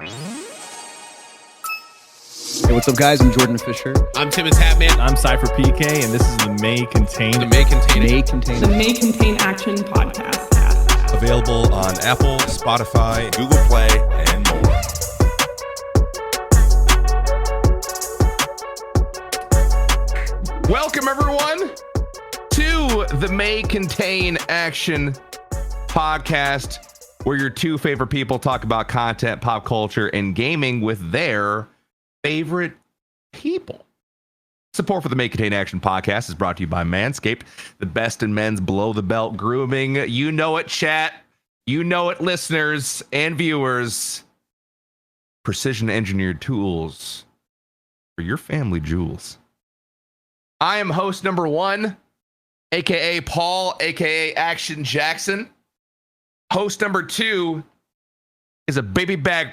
Hey, what's up, guys? I'm Jordan Fisher. I'm Tim and Tapman. I'm Cypher PK, and this is the May Contain. The May Contain. The May Contain Action Podcast. Available on Apple, Spotify, Google Play, and more. Welcome, everyone, to the May Contain Action Podcast, where your two favorite people talk about content, pop culture, and gaming with their favorite people. Support for the May Contain Action Podcast is brought to you by Manscaped, the best in men's below-the-belt grooming. You know it, chat. You know it, listeners and viewers. Precision-engineered tools for your family jewels. I am host number one, a.k.a. Paul, a.k.a. ActionJaxon. Host number two is a baby bag,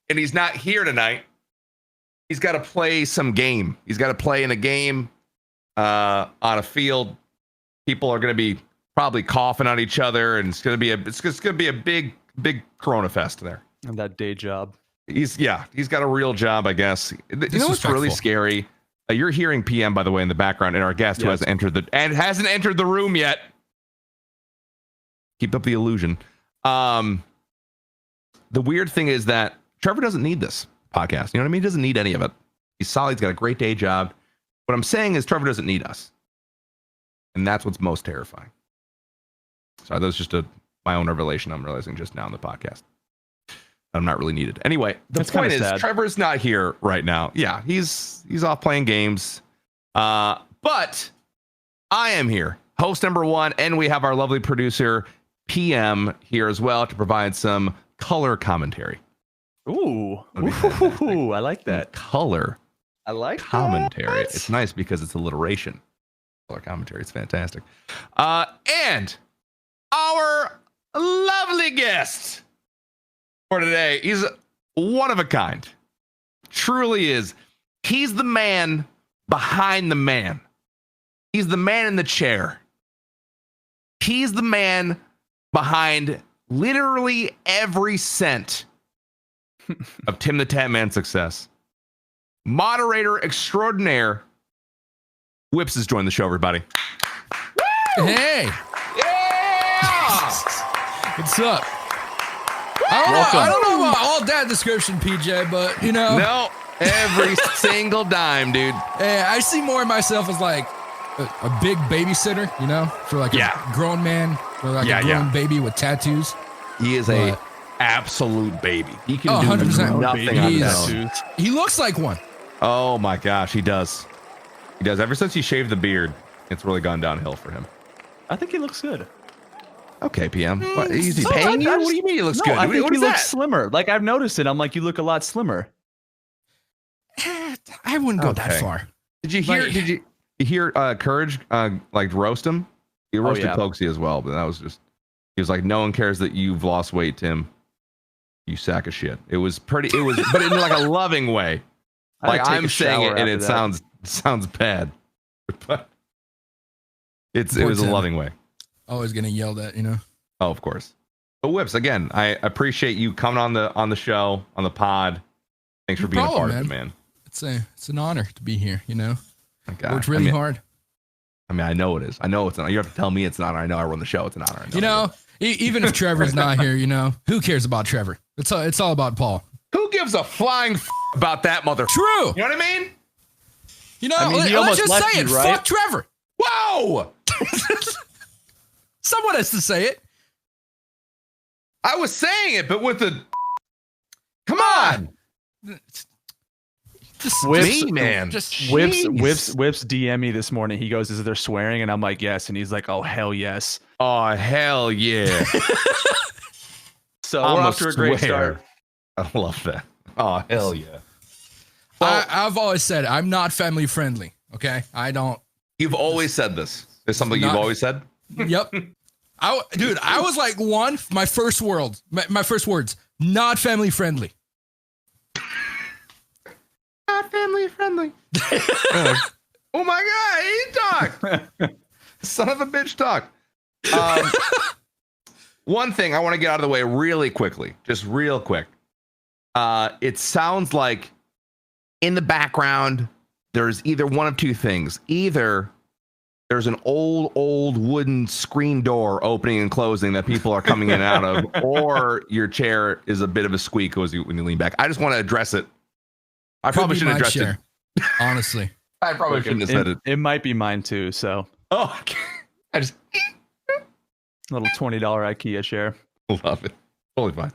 and he's not here tonight. He's got to play some game. He's got to play in a game on a field. People are going to be probably coughing on each other, and it's going to be a big Corona fest there. And that day job. He's got a real job, I guess. You know what's really scary? You're hearing PM, by the way, in the background, and our guest who hasn't entered the room yet. Keep up the illusion. The weird thing is that Trevor doesn't need this podcast. You know what I mean? He doesn't need any of it. He's solid. He's got a great day job. What I'm saying is Trevor doesn't need us. And that's what's most terrifying. Sorry, that was just my own revelation I'm realizing just now in the podcast. I'm not really needed. Anyway, the point is sad. Trevor's not here right now. Yeah, he's off playing games. But I am here, host number one, and we have our lovely producer, PM, here as well to provide some color commentary. Ooh, I like that. Color I like commentary. that. It's nice because it's alliteration. Color commentary. It's fantastic. And our lovely guest for today, he's one of a kind. Truly is. He's the man behind the man. He's the man in the chair. He's the man behind literally every cent of Tim the Tapman's success. Moderator extraordinaire, Wipz has joined the show, everybody. Woo! Hey. Yeah! What's up? I don't know about all that description, PJ, but you know. No, every single dime, dude. Hey, I see more of myself as like a big babysitter, you know, for like a grown man, or like a grown baby with tattoos. He is a absolute baby. He can do 100% nothing on tattoos. He looks like one. Oh my gosh, he does. He does. Ever since he shaved the beard, it's really gone downhill for him. I think he looks good. Okay, PM. What, is he paying you? What do you mean he looks good? I think what he is looks that? slimmer. Like, I've noticed it. I'm like, you look a lot slimmer. I wouldn't go that far. Did you hear? Did you hear Courage like roast him? He roasted Pokesy as well, but that was just. He was like, "No one cares that you've lost weight, Tim. You sack of shit." It was pretty. It was, but in like a loving way. Like I'm saying it, and it sounds bad, but it was a loving way. Always getting yelled at, you know. Oh, of course. But Wipz, again, I appreciate you coming on the show, on the pod. Thanks for being a part of it, man. It's an honor to be here, you know. Worked really hard. I mean, I know it is. I know it's an honor. You have to tell me it's an honor. I know I run the show. It's an honor. You know, even if Trevor's not here, you know, who cares about Trevor? It's all about Paul. Who gives a flying about that mother? True. You know what I mean? You know, let's just say it. Right? Fuck Trevor. Whoa! Someone has to say it. I was saying it, but with the... Come on! Wipz, man. Wipz DM me this morning. He goes, "Is there swearing?" And I'm like, "Yes." And he's like, "Oh, hell yes." Oh, hell yeah. So we're off to a great start. I love that. Oh, hell yeah. Well, I've always said I'm not family friendly. Okay, I don't. You've always said this. It's something you've always said. Yep. I was like my first words, not family friendly. Not family friendly. Oh my God, he talked. Son of a bitch talk. One thing I want to get out of the way really quickly, just real quick. It sounds like in the background, there's either one of two things. Either there's an old wooden screen door opening and closing that people are coming in and out of, or your chair is a bit of a squeak when you lean back. I just want to address it. I probably should address it. Honestly. I probably shouldn't have said it. It might be mine too. So. Oh, okay. I just little $20 IKEA chair. Love it. Totally fine.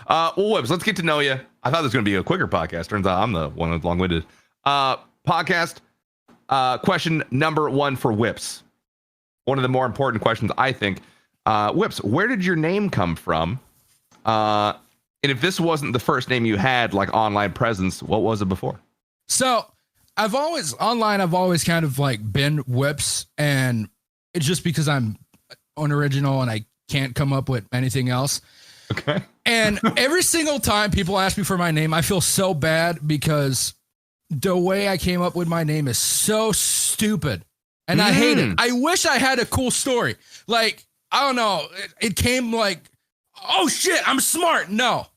Well, Wipz, let's get to know you. I thought this was going to be a quicker podcast. Turns out I'm the one that's long-winded. Podcast. Question number 1 for Wipz. One of the more important questions, I think. Wipz, where did your name come from? And if this wasn't the first name you had, like online presence, what was it before? So I've always kind of like been Wipz, and it's just because I'm unoriginal and I can't come up with anything else. Okay. And every single time people ask me for my name, I feel so bad because the way I came up with my name is so stupid. And I hate it. I wish I had a cool story. Like, I don't know. It came like, oh shit, I'm smart. No.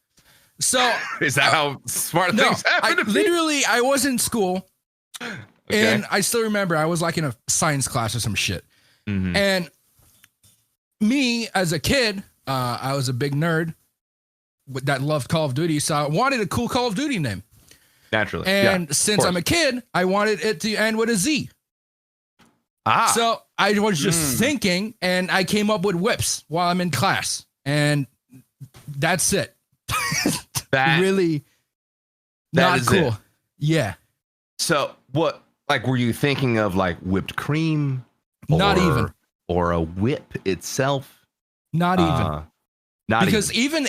So is that how smart things happen? Literally, I was in school. Okay. And I still remember I was like in a science class or some shit. Mm-hmm. And me as a kid, I was a big nerd that loved Call of Duty. So I wanted a cool Call of Duty name. Naturally. And since I'm a kid, I wanted it to end with a Z. So I was just thinking, and I came up with Wipz while I'm in class. And that's it. That really that not cool. It. Yeah. So what, like, were you thinking of like whipped cream? Not even. Or a whip itself? Not even. Not because even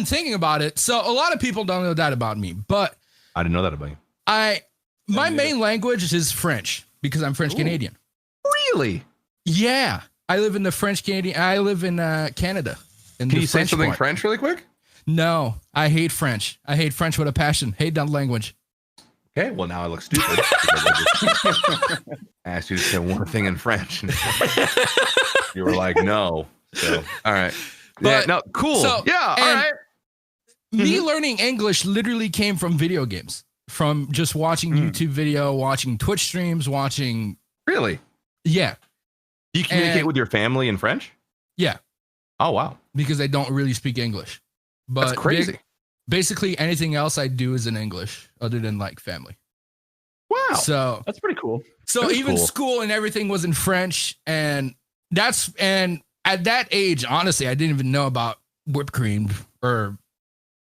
thinking about it, so a lot of people don't know that about me, but I didn't know that about you. My main language is French because I'm French Canadian. Really? Yeah. I live in Canada. Can you say something French really quick? No, I hate French. I hate French with a passion. Hate that language. Okay, well now I look stupid. I asked you to say one thing in French. You were like, no. So, all right. But, no, cool. So, yeah, all right. Me learning English literally came from video games, from just watching YouTube video, watching Twitch streams, watching. Really? Yeah. Do you communicate with your family in French? Yeah. Oh, wow. Because they don't really speak English. But that's crazy. Basically, anything else I do is in English, other than like family. Wow. So that's pretty cool. So even school and everything was in French, and at that age, honestly, I didn't even know about whipped cream or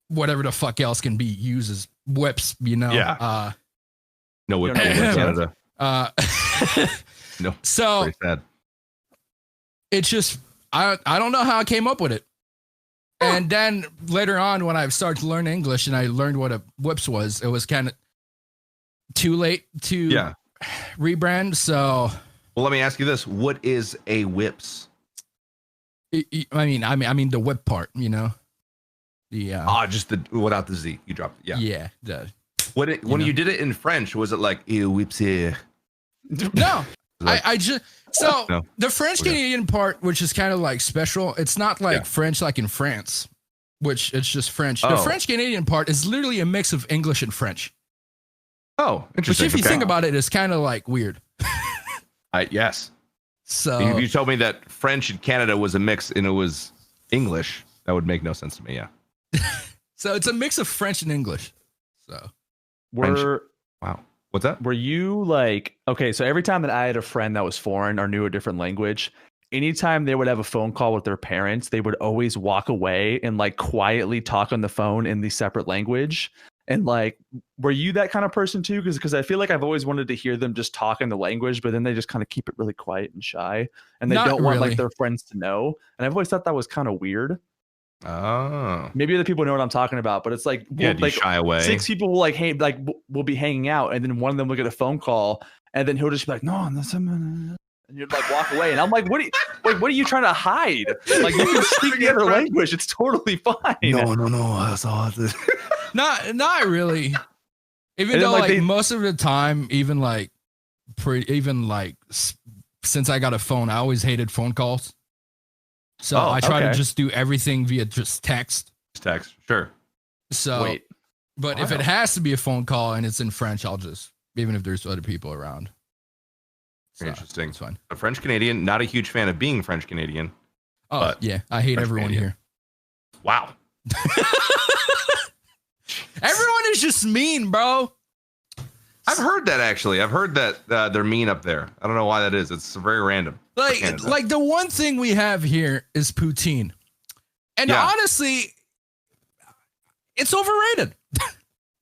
whatever the fuck else can be used as whips, you know? Yeah. No whipped cream in Canada. No. So very sad. It's just I don't know how I came up with it. And then later on, when I started to learn English and I learned what a Wipz was, it was kind of too late to rebrand. So, well, let me ask you this: what is a Wipz? I mean the whip part, you know. Just the without the Z. You dropped it. Yeah. Yeah. When you did it in French, was it like Wipz? No. The French Canadian part, which is kind of like special, it's not like French like in France, which it's just French. The French Canadian part is literally a mix of English and French. Oh, interesting. Which, if you think about it, is kind of like weird. Yes. So if you told me that French in Canada was a mix and it was English, that would make no sense to me. Yeah. So it's a mix of French and English. So wow. What's that? Were you like, okay, so every time that I had a friend that was foreign or knew a different language, anytime they would have a phone call with their parents, they would always walk away and like quietly talk on the phone in the separate language. And like, were you that kind of person too? Because I feel like I've always wanted to hear them just talk in the language, but then they just kind of keep it really quiet and shy, and they don't want like their friends to know. And I've always thought that was kind of weird. Oh, maybe other people know what I'm talking about, but it's like, do you shy away? 6 people will we'll be hanging out, and then one of them will get a phone call, and then he'll just be like, no, and you'd like walk away, and I'm like, what are you trying to hide? Like, you can speak the other language, it's totally fine. No, that's all. Not really. Even though like most of the time, since I got a phone, I always hated phone calls. So I try to just do everything via just text. Text, sure. So But if it has to be a phone call and it's in French, I'll just, even if there's other people around. Very interesting. It's fine. A French Canadian, not a huge fan of being French Canadian. Oh, yeah. I hate French everyone Canadian. here. Wow. Everyone is just mean, bro. I've heard that actually. I've heard that they're mean up there. I don't know why that is. It's very random. Like the one thing we have here is poutine. And honestly, it's overrated.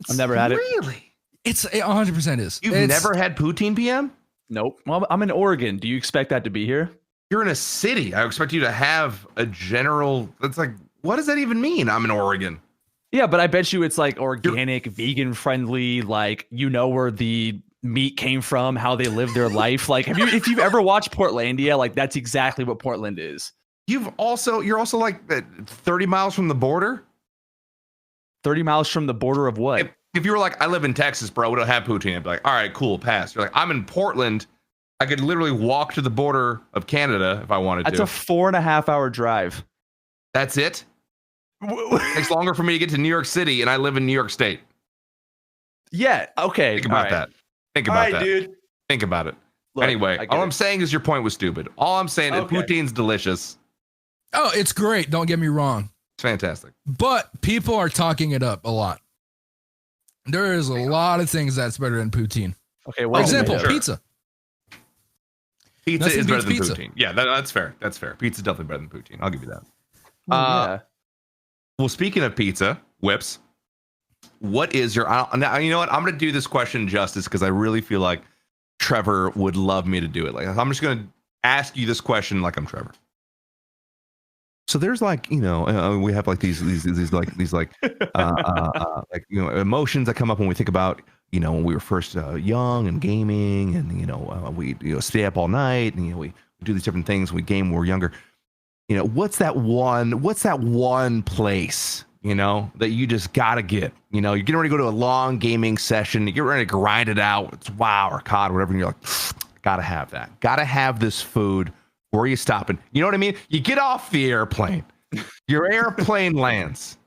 I've never had it. Really? It 100% is. You've never had poutine, PM? Nope. Well, I'm in Oregon. Do you expect that to be here? You're in a city. I expect you to have a general. That's like, what does that even mean? I'm in Oregon. Yeah, but I bet you it's like organic, vegan friendly, like you know where the meat came from, how they live their life. Like if you've ever watched Portlandia, like that's exactly what Portland is. You're also like 30 miles from the border. 30 miles from the border of what? If you were like, I live in Texas, bro, we don't have poutine. I'd be like, all right, cool, pass. You're like, I'm in Portland. I could literally walk to the border of Canada if I wanted to. That's a 4.5 hour drive. That's it? It takes longer for me to get to New York City, and I live in New York State. Yeah. Okay. Think about that. Think about that. Dude. Think about it. Look, anyway, all I'm saying is your point was stupid. All I'm saying is poutine's delicious. Oh, it's great. Don't get me wrong. It's fantastic. But people are talking it up a lot. There is a lot of things that's better than poutine. Okay. For example, sure. pizza. Pizza Nothing is better beats than pizza. poutine. Yeah, that's fair. That's fair. Pizza's definitely better than poutine. I'll give you that. Yeah. Well, speaking of pizza, Wipz, what is your... Now, you know what? I'm going to do this question justice because I really feel like Trevor would love me to do it. Like, I'm just going to ask you this question like I'm Trevor. So there's like, you know, we have like these like you know, emotions that come up when we think about, you know, when we were first young and gaming, and you know, we stay up all night, and you know, we do these different things. We game when we're younger. You know, what's that one place, you know, that you just gotta get? You know, you're getting ready to go to a long gaming session, you get ready to grind it out. It's WoW or COD, or whatever, and you're like, gotta have that. Gotta have this food. Where are you stopping? You know what I mean? You get off the airplane. Your airplane lands.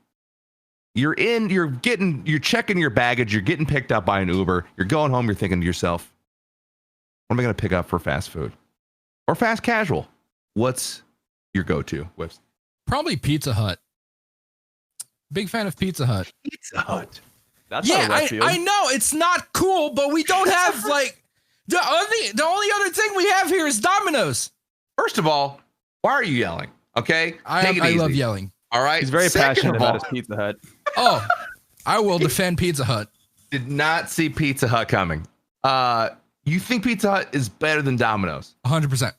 You're checking your baggage. You're getting picked up by an Uber. You're going home. You're thinking to yourself, what am I going to pick up for fast food or fast casual? What's your go-to, Wipz? Probably Pizza Hut. Big fan of Pizza Hut. Pizza Hut. That's not a left field. I know it's not cool, but we don't have like the only other thing we have here is Domino's. First of all, why are you yelling? Okay, I love yelling. All right, He's very Second passionate of all, about his Pizza Hut. Oh, I will defend Pizza Hut. Did not see Pizza Hut coming. You think Pizza Hut is better than Domino's? 100%.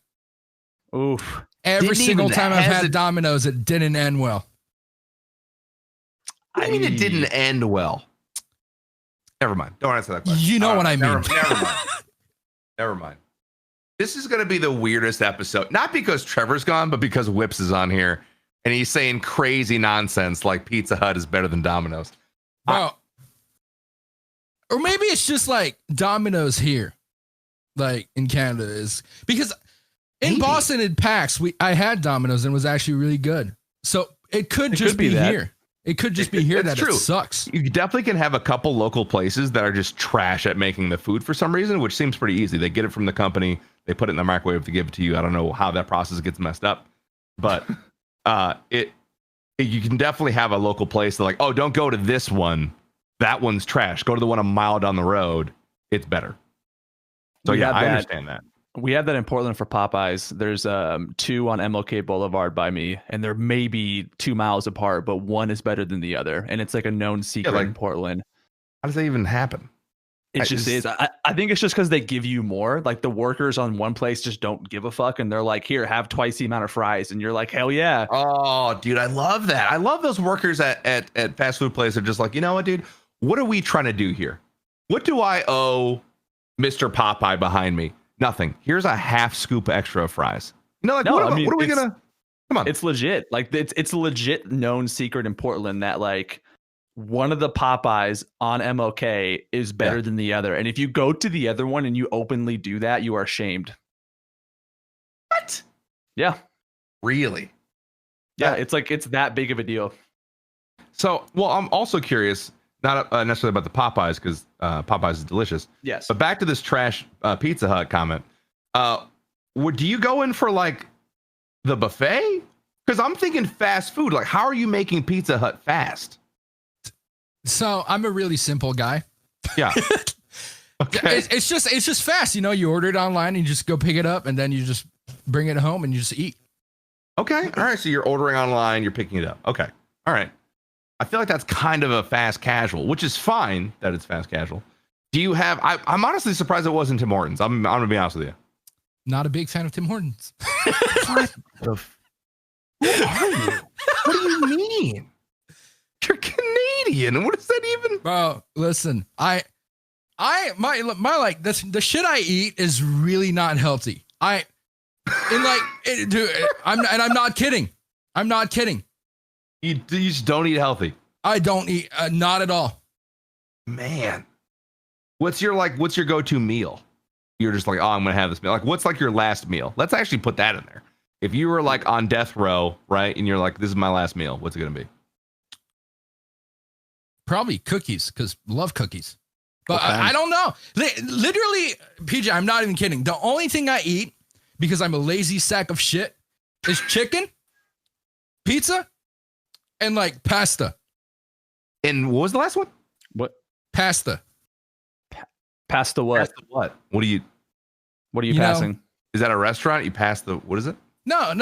Oof. Every Didn't single even time I've had hesitate. Domino's, it didn't end well. I mean, it didn't end well. Never mind. Don't answer that question. You know what I mean. Never mind. Never mind. This is going to be the weirdest episode. Not because Trevor's gone, but because Wipz is on here. And he's saying crazy nonsense like Pizza Hut is better than Domino's. Bro. Or maybe it's just like Domino's here. Like in Canada is. Because in Maybe. Boston at PAX, I had Domino's and it was actually really good. So it could just be that. here. It could just be here It's that true. it sucks. You definitely can have a couple local places that are just trash at making the food for some reason, which seems pretty easy. They get it from the company. They put it in the microwave to give it to you. I don't know how that process gets messed up, but you can definitely have a local place that like, oh, don't go to this one. That one's trash. Go to the one a mile down the road. It's better. So We yeah, have I that. understand that. We have that in Portland for Popeyes. There's 2 on MLK Boulevard by me, and they're maybe 2 miles apart, but one is better than the other. And it's like a known secret like- in Portland. How does that even happen? It just is. I think it's just because they give you more. Like the workers on one place just don't give a fuck, and they're like, "Here, have twice the amount of fries," and you're like, "Hell yeah!" Oh, dude, I love that. I love those workers at fast food places. Are just like, you know what, dude? What are we trying to do here? What do I owe Mr. Popeye behind me? Nothing. Here's a half scoop extra of fries. You know, like No, what I mean, are we it's- gonna? Come on. It's legit. Like it's a legit known secret in Portland that like one of the Popeyes on MLK is better than the other. And if you go to the other one and you openly do that, you are shamed. What? Yeah. Really? Yeah. It's like, it's that big of a deal. So, well, I'm also curious. not necessarily about the Popeyes because Popeyes is delicious. Yes. But back to this trash Pizza Hut comment. Do you go in for like the buffet? Because I'm thinking fast food. Like, how are you making Pizza Hut fast? So I'm a really simple guy. Yeah. Okay. It's just fast. You know, you order it online and you just go pick it up and then you just bring it home and you just eat. Okay. All right. So you're ordering online, you're picking it up. Okay. All right. I feel like that's kind of a fast casual, which is fine that it's fast casual. Do you have, I'm honestly surprised it wasn't Tim Hortons. I'm going to be honest with you. Not a big fan of Tim Hortons. What the who are you? What do you mean? You're Canadian. What does that even? Bro, listen, my like the shit I eat is really not healthy. I'm not kidding. I'm not kidding. You just don't eat healthy. I don't eat, not at all. Man, what's your go-to meal? You're just like, oh, I'm gonna have this meal. Like, what's like your last meal? Let's actually put that in there. If you were like on death row, right, and you're like, this is my last meal, what's it gonna be? Probably cookies, because love cookies. But I don't know. Literally, PJ, I'm not even kidding. The only thing I eat, because I'm a lazy sack of shit, is chicken, pizza, and like pasta. And what was the last one? What? Pasta. Pasta what? Pasta what? What are you passing? know, is that a restaurant? You pass the, what is it? No.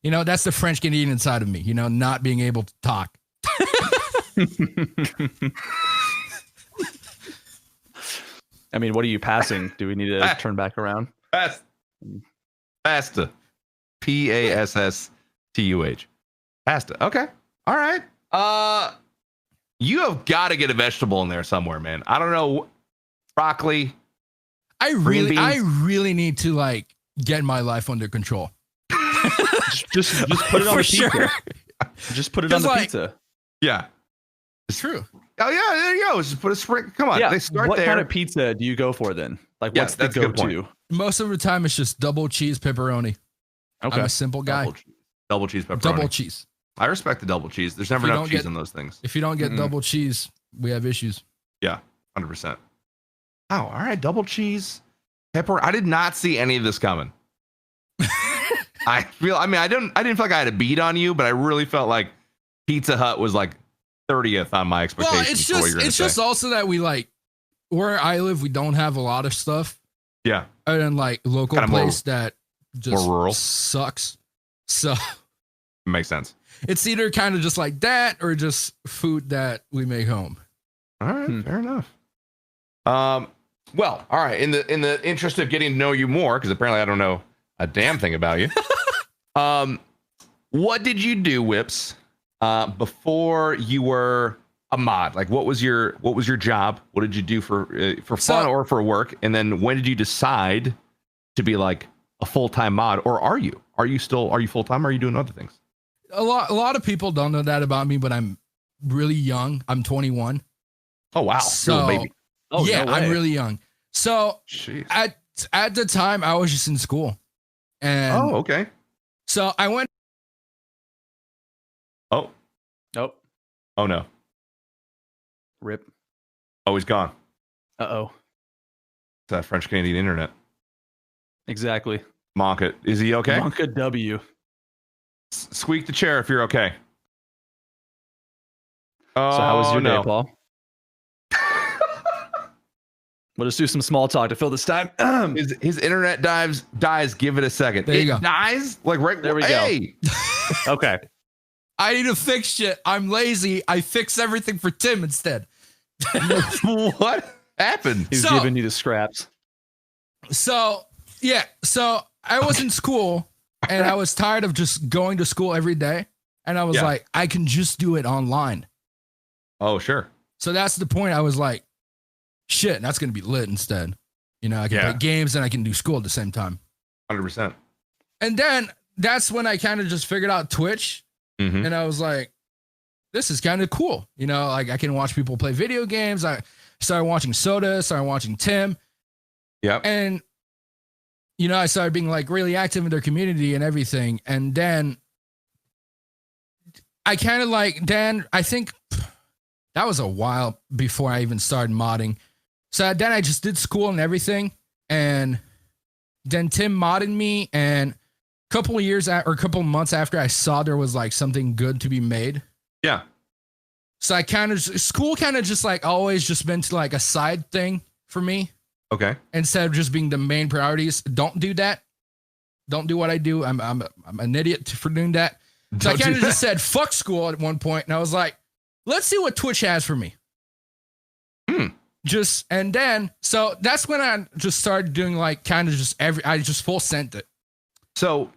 You know, that's the French Canadian inside of me, you know, not being able to talk. I mean, what are you passing? Do we need to turn back around? Pasta. Passtuh. Pasta. Okay. All right. You have got to get a vegetable in there somewhere, man. I don't know. Broccoli. I really need to like get my life under control. just put it on the pizza. Sure. Just put it on the pizza. Yeah. It's true. Oh yeah, there you go. Just put a spring. Come on. Yeah. They start what there. kind of pizza do you go for then? Like, what's the that's a good go-to? point. Most of the time, it's just double cheese pepperoni. Okay. I'm a simple guy. Double cheese pepperoni. Double cheese. I respect the double cheese. There's never enough cheese in those things. If you don't get double cheese, we have issues. Yeah, 100%. Oh, all right. Double cheese, pepper. I did not see any of this coming. I didn't feel like I had a beat on you, but I really felt like Pizza Hut was like 30th on my expectations. Well, it's just also that we like where I live, we don't have a lot of stuff. Yeah. Other than like local Kinda place that just more rural. sucks. So Makes sense. it's either kind of just like that or just food that we make home. All right, fair enough. Well, all right. In the interest of getting to know you more, because apparently I don't know a damn thing about you. What did you do, Wipz, before you were a mod? Like, what was your job? What did you do for fun or for work? And then when did you decide to be like a full-time mod, or are you full-time? Or are you doing other things? A lot of people don't know that about me, but I'm really young. I'm 21. Oh wow, so you're a baby. Oh, yeah, no way. I'm really young. So Jeez. at the time, I was just in school, and Oh, okay. so I went. Oh no. Rip. Oh, he's gone. Uh-oh. It's that French Canadian internet. Exactly. Monk it. Is he okay? Monka W. Squeak the chair if you're okay. Oh, So how was your no. day, Paul? We'll just do some small talk to fill this time. His internet dies. Give it a second. There you It go. dies like right There we go. hey. Okay. I need to fix shit. I'm lazy. I fix everything for Tim instead. What happened? He's So- giving you the scraps. So yeah, so I was in school and I was tired of just going to school every day. And I was Yeah. like, I can just do it online. Oh, sure. So that's the point. I was like, shit, that's going to be lit instead. You know, I can Yeah. play games and I can do school at the same time. 100%. And then that's when I kind of just figured out Twitch. Mhm. And I was like, this is kind of cool. You know, like I can watch people play video games. I started watching Soda, started watching Tim. Yep. And, you know, I started being like really active in their community and everything. And then I kind of like, Dan, I think that was a while before I even started modding. So then I just did school and everything. And then Tim modded me. And a couple of months after, I saw there was like something good to be made. Yeah. So school kind of just like always just been to like a side thing for me. Okay. Instead of just being the main priorities. Don't do that. Don't do what I do. I'm an idiot for doing that. So I kind of just said, fuck school at one point. And I was like, let's see what Twitch has for me. And then, so that's when I just started doing like kind of just I just full sent it. So,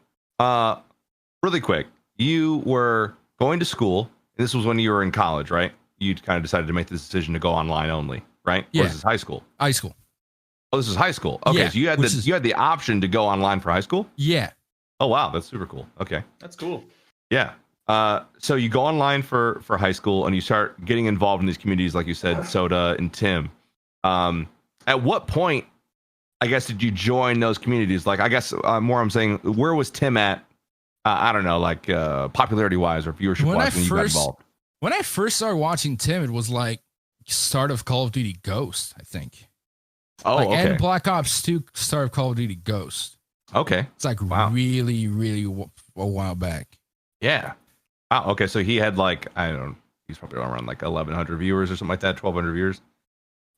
really quick, you were going to school. This was when you were in college, right? You kind of decided to make this decision to go online only, right? Yeah. Or is this high school? High school. Oh, this is high school. Okay, Yeah, so you had the option to go online for high school? Yeah. Oh, wow, that's super cool. Okay. That's cool. Yeah. So you go online for high school and you start getting involved in these communities, like you said, Soda and Tim. At what point, I guess, did you join those communities? Like, I guess more I'm saying, where was Tim at? I don't know, like popularity wise or viewership wise when you got involved. When I first started watching Tim, it was like start of Call of Duty Ghost, I think. Oh, like, okay. And Black Ops 2 start of Call of Duty Ghost. Okay. It's like really, really a while back. Yeah. Wow. Okay. So he had like, I don't know, he's probably around like 1,100 viewers or something like that, 1,200 viewers.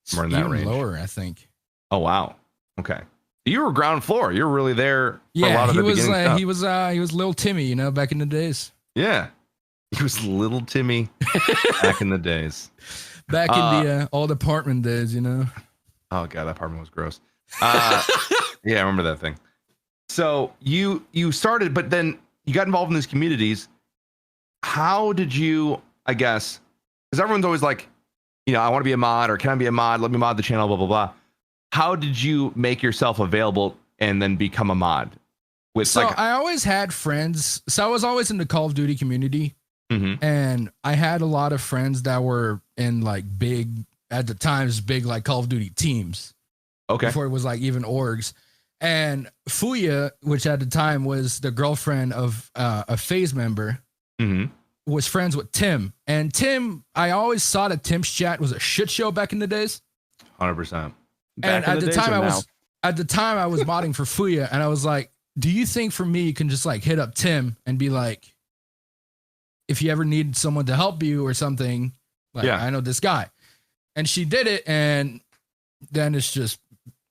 Somewhere in that Even range. lower, I think. Oh, wow. Okay. You were ground floor. You were really there for a lot of the beginning stuff. He was little Timmy, back in the days. Yeah. He was little Timmy back in the days. Back in the old apartment days, Oh, God, that apartment was gross. Yeah, I remember that thing. So you started, but then you got involved in these communities. How did you, I guess, because everyone's always like, I want to be a mod, or can I be a mod? Let me mod the channel, blah, blah, blah. How did you make yourself available and then become a mod? I always had friends. So I was always in the Call of Duty community. Mm-hmm. And I had a lot of friends that were in like big like Call of Duty teams. Okay. Before it was like even orgs. And Fuya, which at the time was the girlfriend of a FaZe member, was friends with Tim. And Tim, I always saw that Tim's chat was a shit show back in the days. 100%. And at the time I was modding for Fuya, and I was like, do you think for me you can just like hit up Tim and be like, if you ever need someone to help you or something, like I know this guy. And she did it, and then it just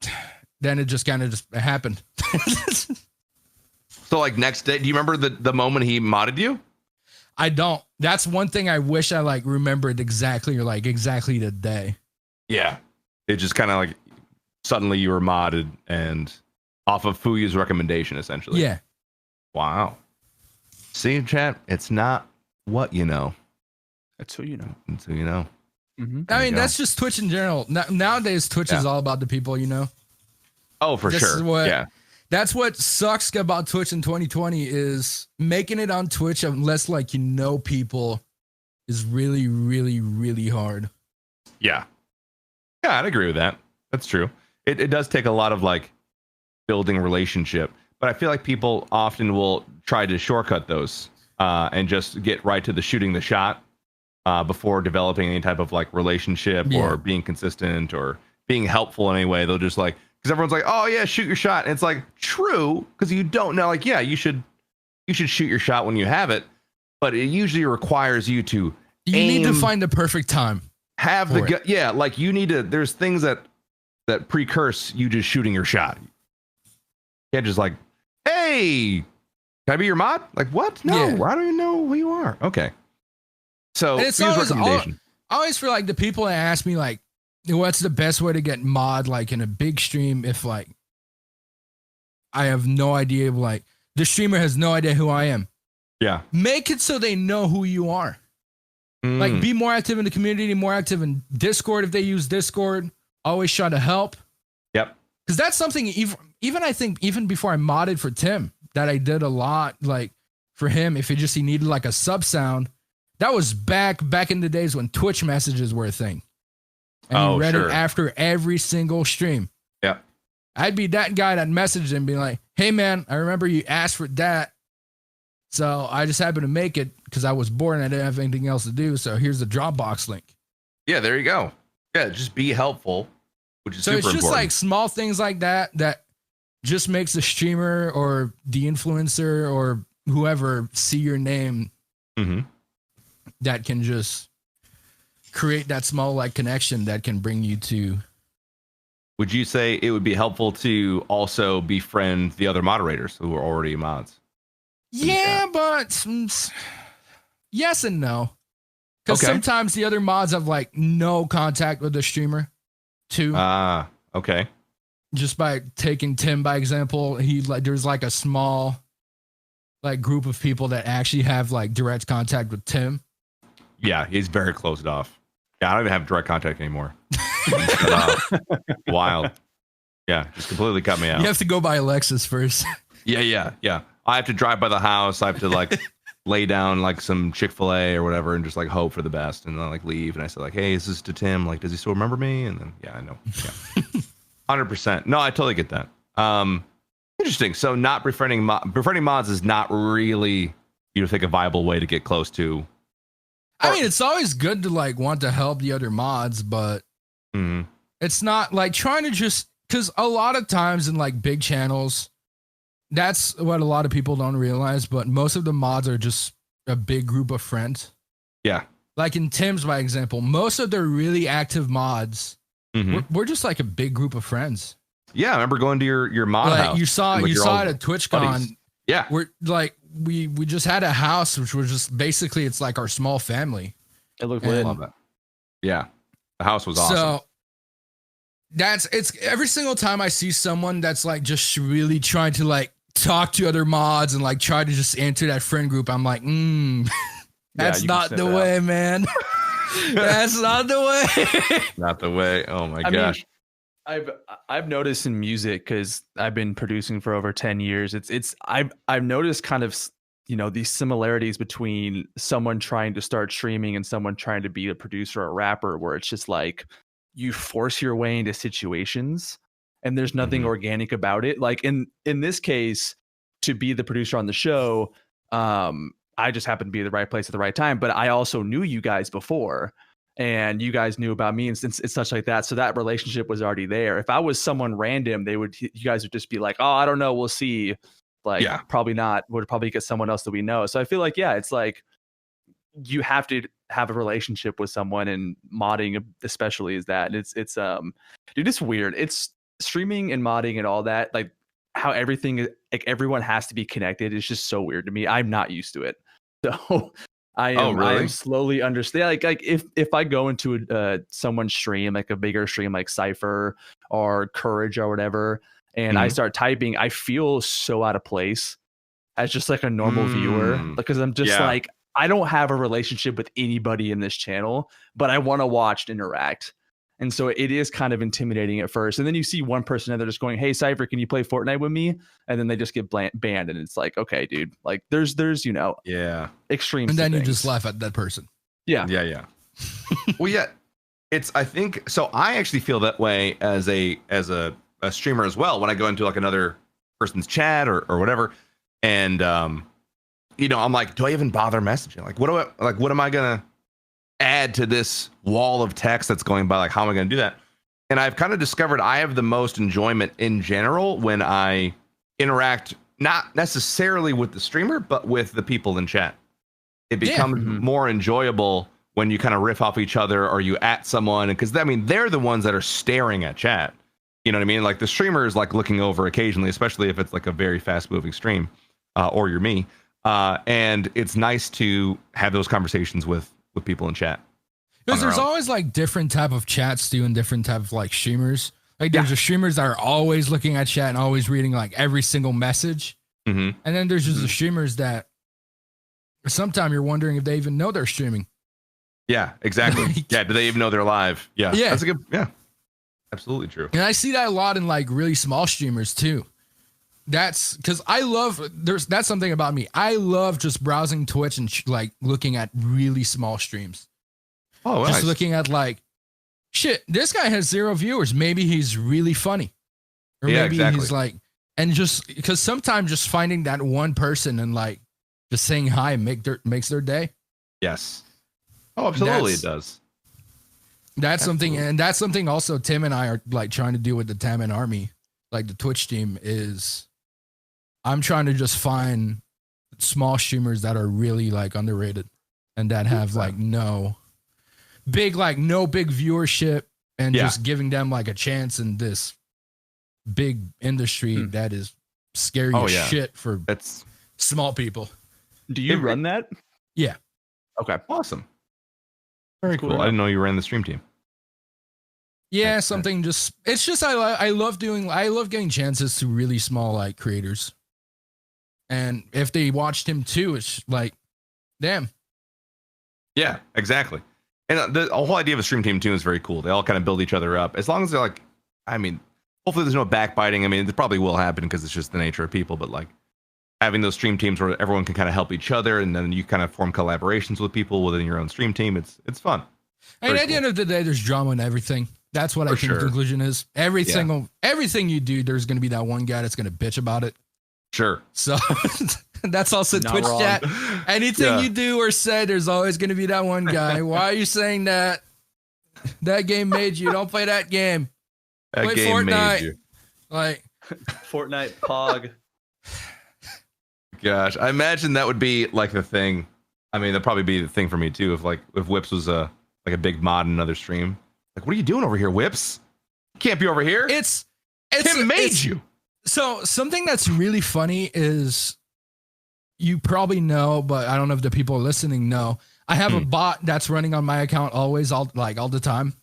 kind of just happened. So like next day, do you remember the moment he modded you? I don't. That's one thing I wish I like remembered exactly, or like exactly the day. Yeah. It just kind of like suddenly you were modded and off of Fuya's recommendation, essentially. Yeah. Wow. See, chat, it's not what you know. That's who you know. It's who you know. Mm-hmm. I mean, that's just Twitch in general. Nowadays, Twitch is all about the people, Oh, for sure. Yeah. That's what sucks about Twitch in 2020 is making it on Twitch unless like people is really, really, really hard. Yeah. Yeah, I'd agree with that. That's true. It does take a lot of like building relationship, but I feel like people often will try to shortcut those and just get right to the shooting the shot before developing any type of like relationship or being consistent or being helpful in any way. They'll just like, because everyone's like, oh yeah, shoot your shot. And it's like true, because you don't know, like, yeah, you should shoot your shot when you have it, but it usually requires you to need to find the perfect time. Have the gun. Yeah, like you need to, there's things that precurse you just shooting your shot. You can't just like, hey, can I be your mod? Like, what? No, I don't even know who you are. Okay. So it's I always feel like the people that ask me like, what's the best way to get mod like in a big stream if like I have no idea, like the streamer has no idea who I am. Yeah. Make it so they know who you are. Like be more active in the community, more active in Discord if they use Discord. Always try to help. Yep. Because that's something even I think even before I modded for Tim that I did a lot like for him if he needed like a sub sound. That was back in the days when Twitch messages were a thing. And he read it after every single stream. Yeah. I'd be that guy that messaged him being like, hey man, I remember you asked for that. So I just happened to make it because I was bored and I didn't have anything else to do. So here's the Dropbox link. Yeah, there you go. Yeah, just be helpful, which is So super it's just important. like small things like that just makes the streamer or the influencer or whoever see your name Mm-hmm. that can just create that small like connection that can bring you to. Would you say it would be helpful to also befriend the other moderators who are already mods? Yeah, but yes and no. Because Okay. sometimes the other mods have like no contact with the streamer too. Okay. Just by taking Tim by example, there's like a small like group of people that actually have like direct contact with Tim. Yeah, he's very closed off. Yeah, I don't even have direct contact anymore. Wild. Yeah, just completely cut me out. You have to go by Alexis first. Yeah. I have to drive by the house. I have to like lay down like some Chick-fil-A or whatever and just like hope for the best and then like leave. And I said like, hey, this is to Tim. Like, does he still remember me? And then, yeah, I know. Yeah. 100%. No, I totally get that. Interesting. So not befriending mods is not really, you think, a viable way to get close to. I mean, it's always good to like want to help the other mods, but it's not like trying to just, because a lot of times in like big channels, that's what a lot of people don't realize, but most of the mods are just a big group of friends. Yeah. Like in Tim's, by example, most of their really active mods, we're just like a big group of friends. Yeah, I remember going to your mod Like house. you saw with your it old at TwitchCon. buddies. Yeah. We're like we just had a house which was just basically it's like our small family. It looked And- lit. Love it. Yeah. The house was awesome. So it's every single time I see someone that's like just really trying to like talk to other mods and like try to just enter that friend group, I'm like, that's you can not send the it out. way, man. That's not the way. Not the way. Oh my I mean, gosh. I've noticed in music because I've been producing for over 10 years. I've noticed kind of these similarities between someone trying to start streaming and someone trying to be a producer or a rapper, where it's just like you force your way into situations and there's nothing organic about it. Like in this case, to be the producer on the show, I just happened to be at the right place at the right time. But I also knew you guys before. And you guys knew about me and it's such like that. So that relationship was already there. If I was someone random, you guys would just be like, oh, I don't know. We'll see. Like, probably not. Would probably get someone else that we know. So I feel like, it's like you have to have a relationship with someone, and modding especially is that. And it's dude, it's weird. It's streaming and modding and all that. Like how everything, like everyone has to be connected. It's just so weird to me. I'm not used to it. So I am slowly understand. Like if I go into someone's stream, like a bigger stream, like Cypher or Courage or whatever, and I start typing, I feel so out of place as just like a normal viewer, because I'm just like, I don't have a relationship with anybody in this channel, but I want to watch and interact. And so it is kind of intimidating at first. And then you see one person and they're just going, hey, Cypher, can you play Fortnite with me? And then they just get banned. And it's like, okay, dude, like there's extremes. And then you things. just laugh at that person. Yeah. Well, yeah, I think so. I actually feel that way as a streamer as well. When I go into like another person's chat or whatever. And, I'm like, do I even bother messaging? Like, what am I going to add to this wall of text that's going by? Like, how am I going to do that? And I've kind of discovered I have the most enjoyment in general when I interact, not necessarily with the streamer, but with the people in chat. It becomes more enjoyable when you kind of riff off each other or you at someone, because I mean, they're the ones that are staring at chat. You know what I mean? Like the streamer is like looking over occasionally, especially if it's like a very fast moving stream, or you're me. And it's nice to have those conversations with people in chat. Because there's always like different type of chats too, and different type of like streamers. Like there's the streamers that are always looking at chat and always reading like every single message. And then there's just the streamers that sometimes you're wondering if they even know they're streaming. Yeah, exactly. Do they even know they're live? Yeah. That's a good, absolutely true. And I see that a lot in like really small streamers too. That's because that's something about me. I love just browsing Twitch and like looking at really small streams. Oh, just looking at like, shit, this guy has 0 viewers. Maybe he's really funny. Or maybe he's like, and just because sometimes just finding that one person and like just saying hi makes their day. Yes. Oh, absolutely. It does. That's something, and that's something also Tim and I are like trying to do with the Taman Army, like the Twitch team is I'm trying to just find small streamers that are really like underrated and that have like no big viewership and just giving them like a chance in this big industry that is scary as shit for small people. Do you run that? Yeah. Okay. Awesome. Very cool. I didn't know you ran the stream team. Yeah, something just it's just I love getting chances to really small like creators. And if they watched him too, it's like, damn. Yeah, exactly. And the whole idea of a stream team too is very cool. They all kind of build each other up. As long as they're like, I mean, hopefully there's no backbiting. I mean, it probably will happen because it's just the nature of people, but like having those stream teams where everyone can kind of help each other and then you kind of form collaborations with people within your own stream team. It's fun. And at the end of the day, there's drama in everything. That's what I think the conclusion is. Everything you do, there's going to be that one guy that's going to bitch about it. Sure. So that's also Not Twitch wrong. chat. Anything you do or say, there's always going to be that one guy. Why are you saying that? That game made you. Don't play that game. Play Fortnite. Like Fortnite, Pog. Gosh, I imagine that would be like the thing. I mean, that'd probably be the thing for me too. If Wipz was like a big mod in another stream. Like, what are you doing over here, Wipz? You can't be over here. It's Tim made you. So something that's really funny is you probably know, but I don't know if the people listening know. I have a bot that's running on my account always, all the time,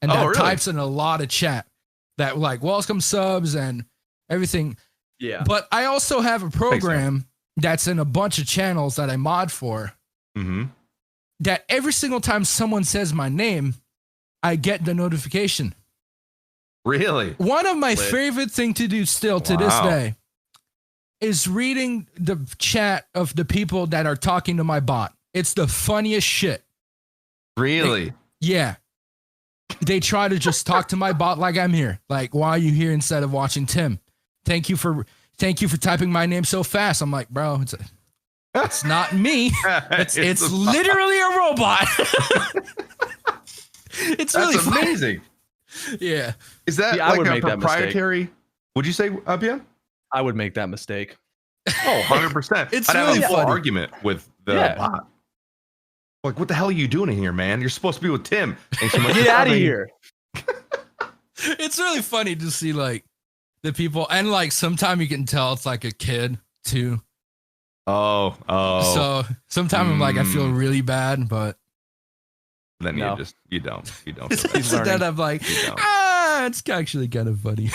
and that types in a lot of chat that like welcome subs and everything. Yeah. But I also have a program that's in a bunch of channels that I mod for. Mm-hmm. That every single time someone says my name, I get the notification. Really? One of my favorite thing to do still to this day is reading the chat of the people that are talking to my bot. It's the funniest shit. Really? They try to just talk to my bot like I'm here. Like, why are you here instead of watching Tim? Thank you for typing my name so fast. I'm like, bro, it's not me. It's literally a robot. It's really amazing. Yeah. Is that like a proprietary? Would you say, Abia? I would make that mistake. Oh, 100%. It's I'd really have a full funny. argument with the bot. Like, what the hell are you doing in here, man? You're supposed to be with Tim. And she's like, Get out of here. It's really funny to see like the people, and like sometimes you can tell it's like a kid too. Oh. So sometimes I'm like, I feel really bad, but then you don't. then I'm like, it's actually kind of funny.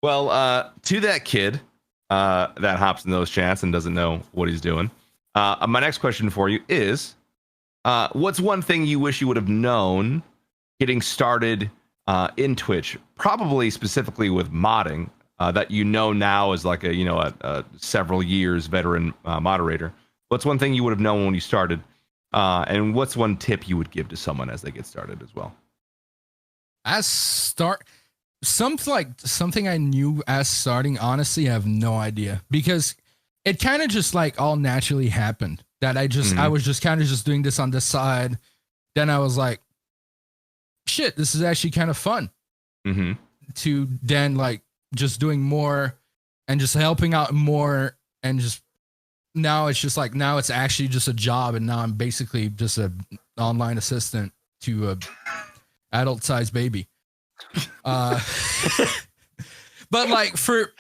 Well, to that kid that hops in those chats and doesn't know what he's doing, my next question for you is, what's one thing you wish you would have known getting started in Twitch, probably specifically with modding, that you know now as like a several years veteran moderator? What's one thing you would have known when you started, and what's one tip you would give to someone as they get started as well? Something I knew as starting, honestly, I have no idea, because it kind of just like all naturally happened that I was just kind of just doing this on the side. Then I was like, shit, this is actually kind of fun. Mm-hmm. To then like just doing more and just helping out more, and just now it's actually just a job, and now I'm basically just an online assistant to a adult sized baby. But like for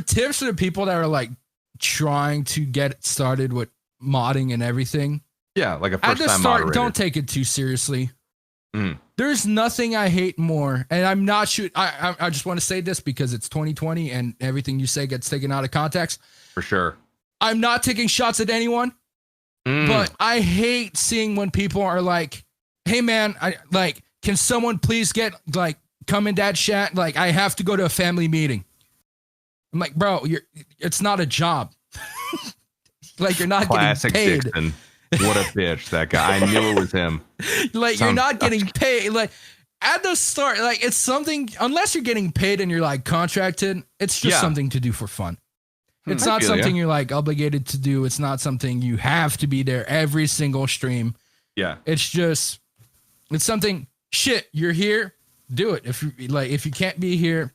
tips for the people that are like trying to get started with modding and everything, like a at the first-time start, moderator. don't take it too seriously. There's nothing I hate more, and I'm not I just want to say this because it's 2020 and everything you say gets taken out of context. For sure. I'm not taking shots at anyone, but I hate seeing when people are like, "Hey man, can someone please come in that chat? Like, I have to go to a family meeting." I'm like, bro, it's not a job. Like, you're not Classic getting paid. Dixon. What a bitch, that guy. I knew it was him. Like, you're not getting paid. Like, at the start, like, it's something, unless you're getting paid and you're like contracted, it's just something to do for fun. It's not something you're like obligated to do. It's not something you have to be there every single stream. Yeah. It's just it's something. Shit, you're here. Do it. If you can't be here,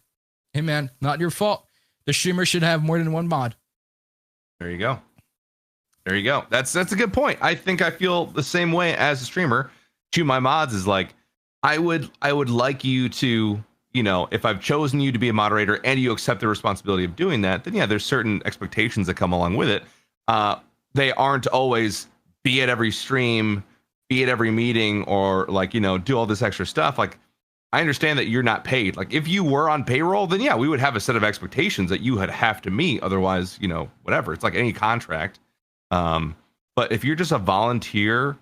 hey man, not your fault. The streamer should have more than one mod. There you go. There you go. That's a good point. I think I feel the same way as a streamer. To my mods is like, I would like you to, you know, if I've chosen you to be a moderator and you accept the responsibility of doing that, then yeah, there's certain expectations that come along with it. They aren't always be at every stream, be at every meeting, or like, you know, do all this extra stuff. Like, I understand that you're not paid. Like, if you were on payroll, then yeah, we would have a set of expectations that you would have to meet. Otherwise, you know, whatever. It's like any contract. But if you're just a volunteer,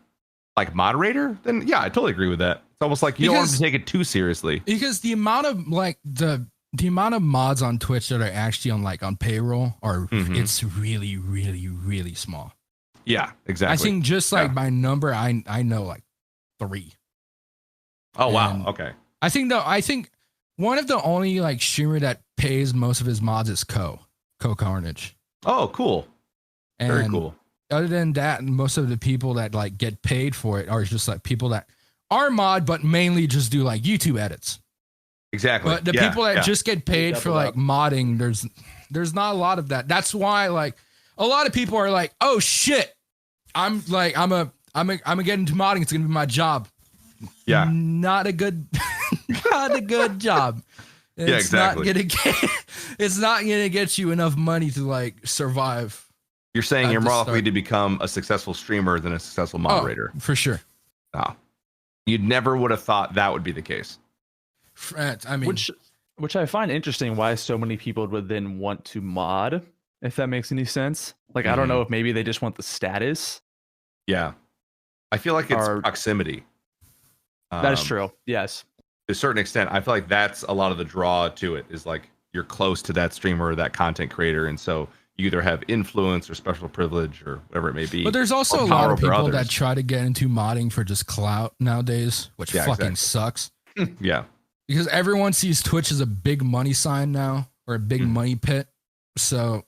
like moderator, then yeah, I totally agree with that. It's almost like you don't want to take it too seriously. Because the amount of like the amount of mods on Twitch that are actually on payroll are it's really, really, really small. Yeah, exactly. I think just like my number, I know like 3. Oh wow. Okay. I think one of the only like streamer that pays most of his mods is Co Carnage. Oh, cool. And very cool. Other than that, most of the people that like get paid for it are just like people that are mod, but mainly just do like YouTube edits. Exactly. But the people that just get paid for like modding, there's not a lot of that. That's why like a lot of people are like, oh shit, I'm gonna get into modding. It's gonna be my job. Yeah. Not a good job. Yeah, exactly. It's not gonna get you enough money to like survive. You're saying you're more likely to become a successful streamer than a successful moderator. For sure. Oh. You'd never would have thought that would be the case. I mean, which I find interesting why so many people would then want to mod, if that makes any sense. Like, I don't know if maybe they just want the status. Yeah. I feel like it's proximity. That is true. Yes. To a certain extent, I feel like that's a lot of the draw to it is like you're close to that streamer or that content creator. And so you either have influence or special privilege or whatever it may be. But there's also a lot of people that try to get into modding for just clout nowadays, which fucking sucks. Yeah. Because everyone sees Twitch as a big money sign now, or a big money pit. So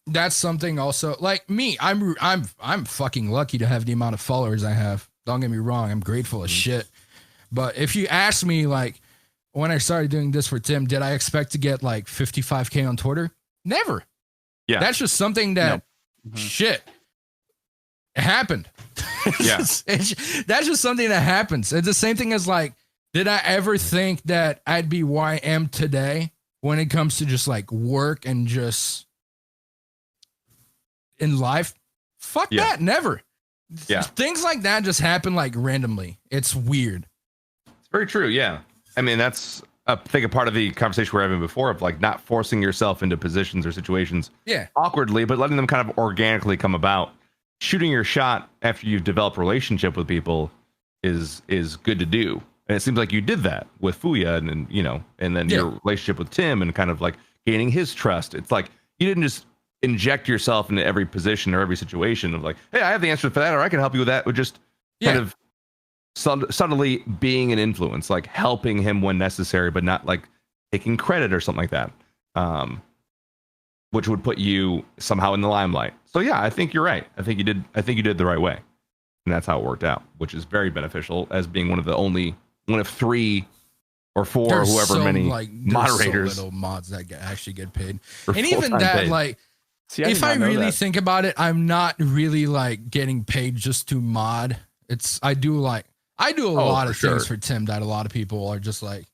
that's something also like me. I'm fucking lucky to have the amount of followers I have. Don't get me wrong. I'm grateful as shit. But if you ask me, like, when I started doing this for Tim, did I expect to get like 55K on Twitter? Never. Yeah. That's just something that shit happened. Yeah. That's just something that happens. It's the same thing as like, did I ever think that I'd be where I am today when it comes to just like work and just in life? Fuck that. Never. Yeah. Things like that just happen like randomly. It's weird. It's very true. Yeah. I mean, that's I think a part of the conversation we're having before of like not forcing yourself into positions or situations awkwardly, but letting them kind of organically come about. Shooting your shot after you've developed a relationship with people is good to do. And it seems like you did that with Fuya and you know, and then your relationship with Tim and kind of like gaining his trust. It's like you didn't just inject yourself into every position or every situation of like, hey, I have the answer for that, or I can help you with that. With just kind of subtly being an influence, like helping him when necessary, but not like taking credit or something like that, which would put you somehow in the limelight. So yeah, I think you're right. I think you did the right way, and that's how it worked out, which is very beneficial as being one of 3 or 4 or whoever many like, moderators. So little mods that actually get paid, and even that paid. Like. See, if I really think about it, I'm not really like getting paid just to mod. I do a lot of things for Tim that a lot of people are just like,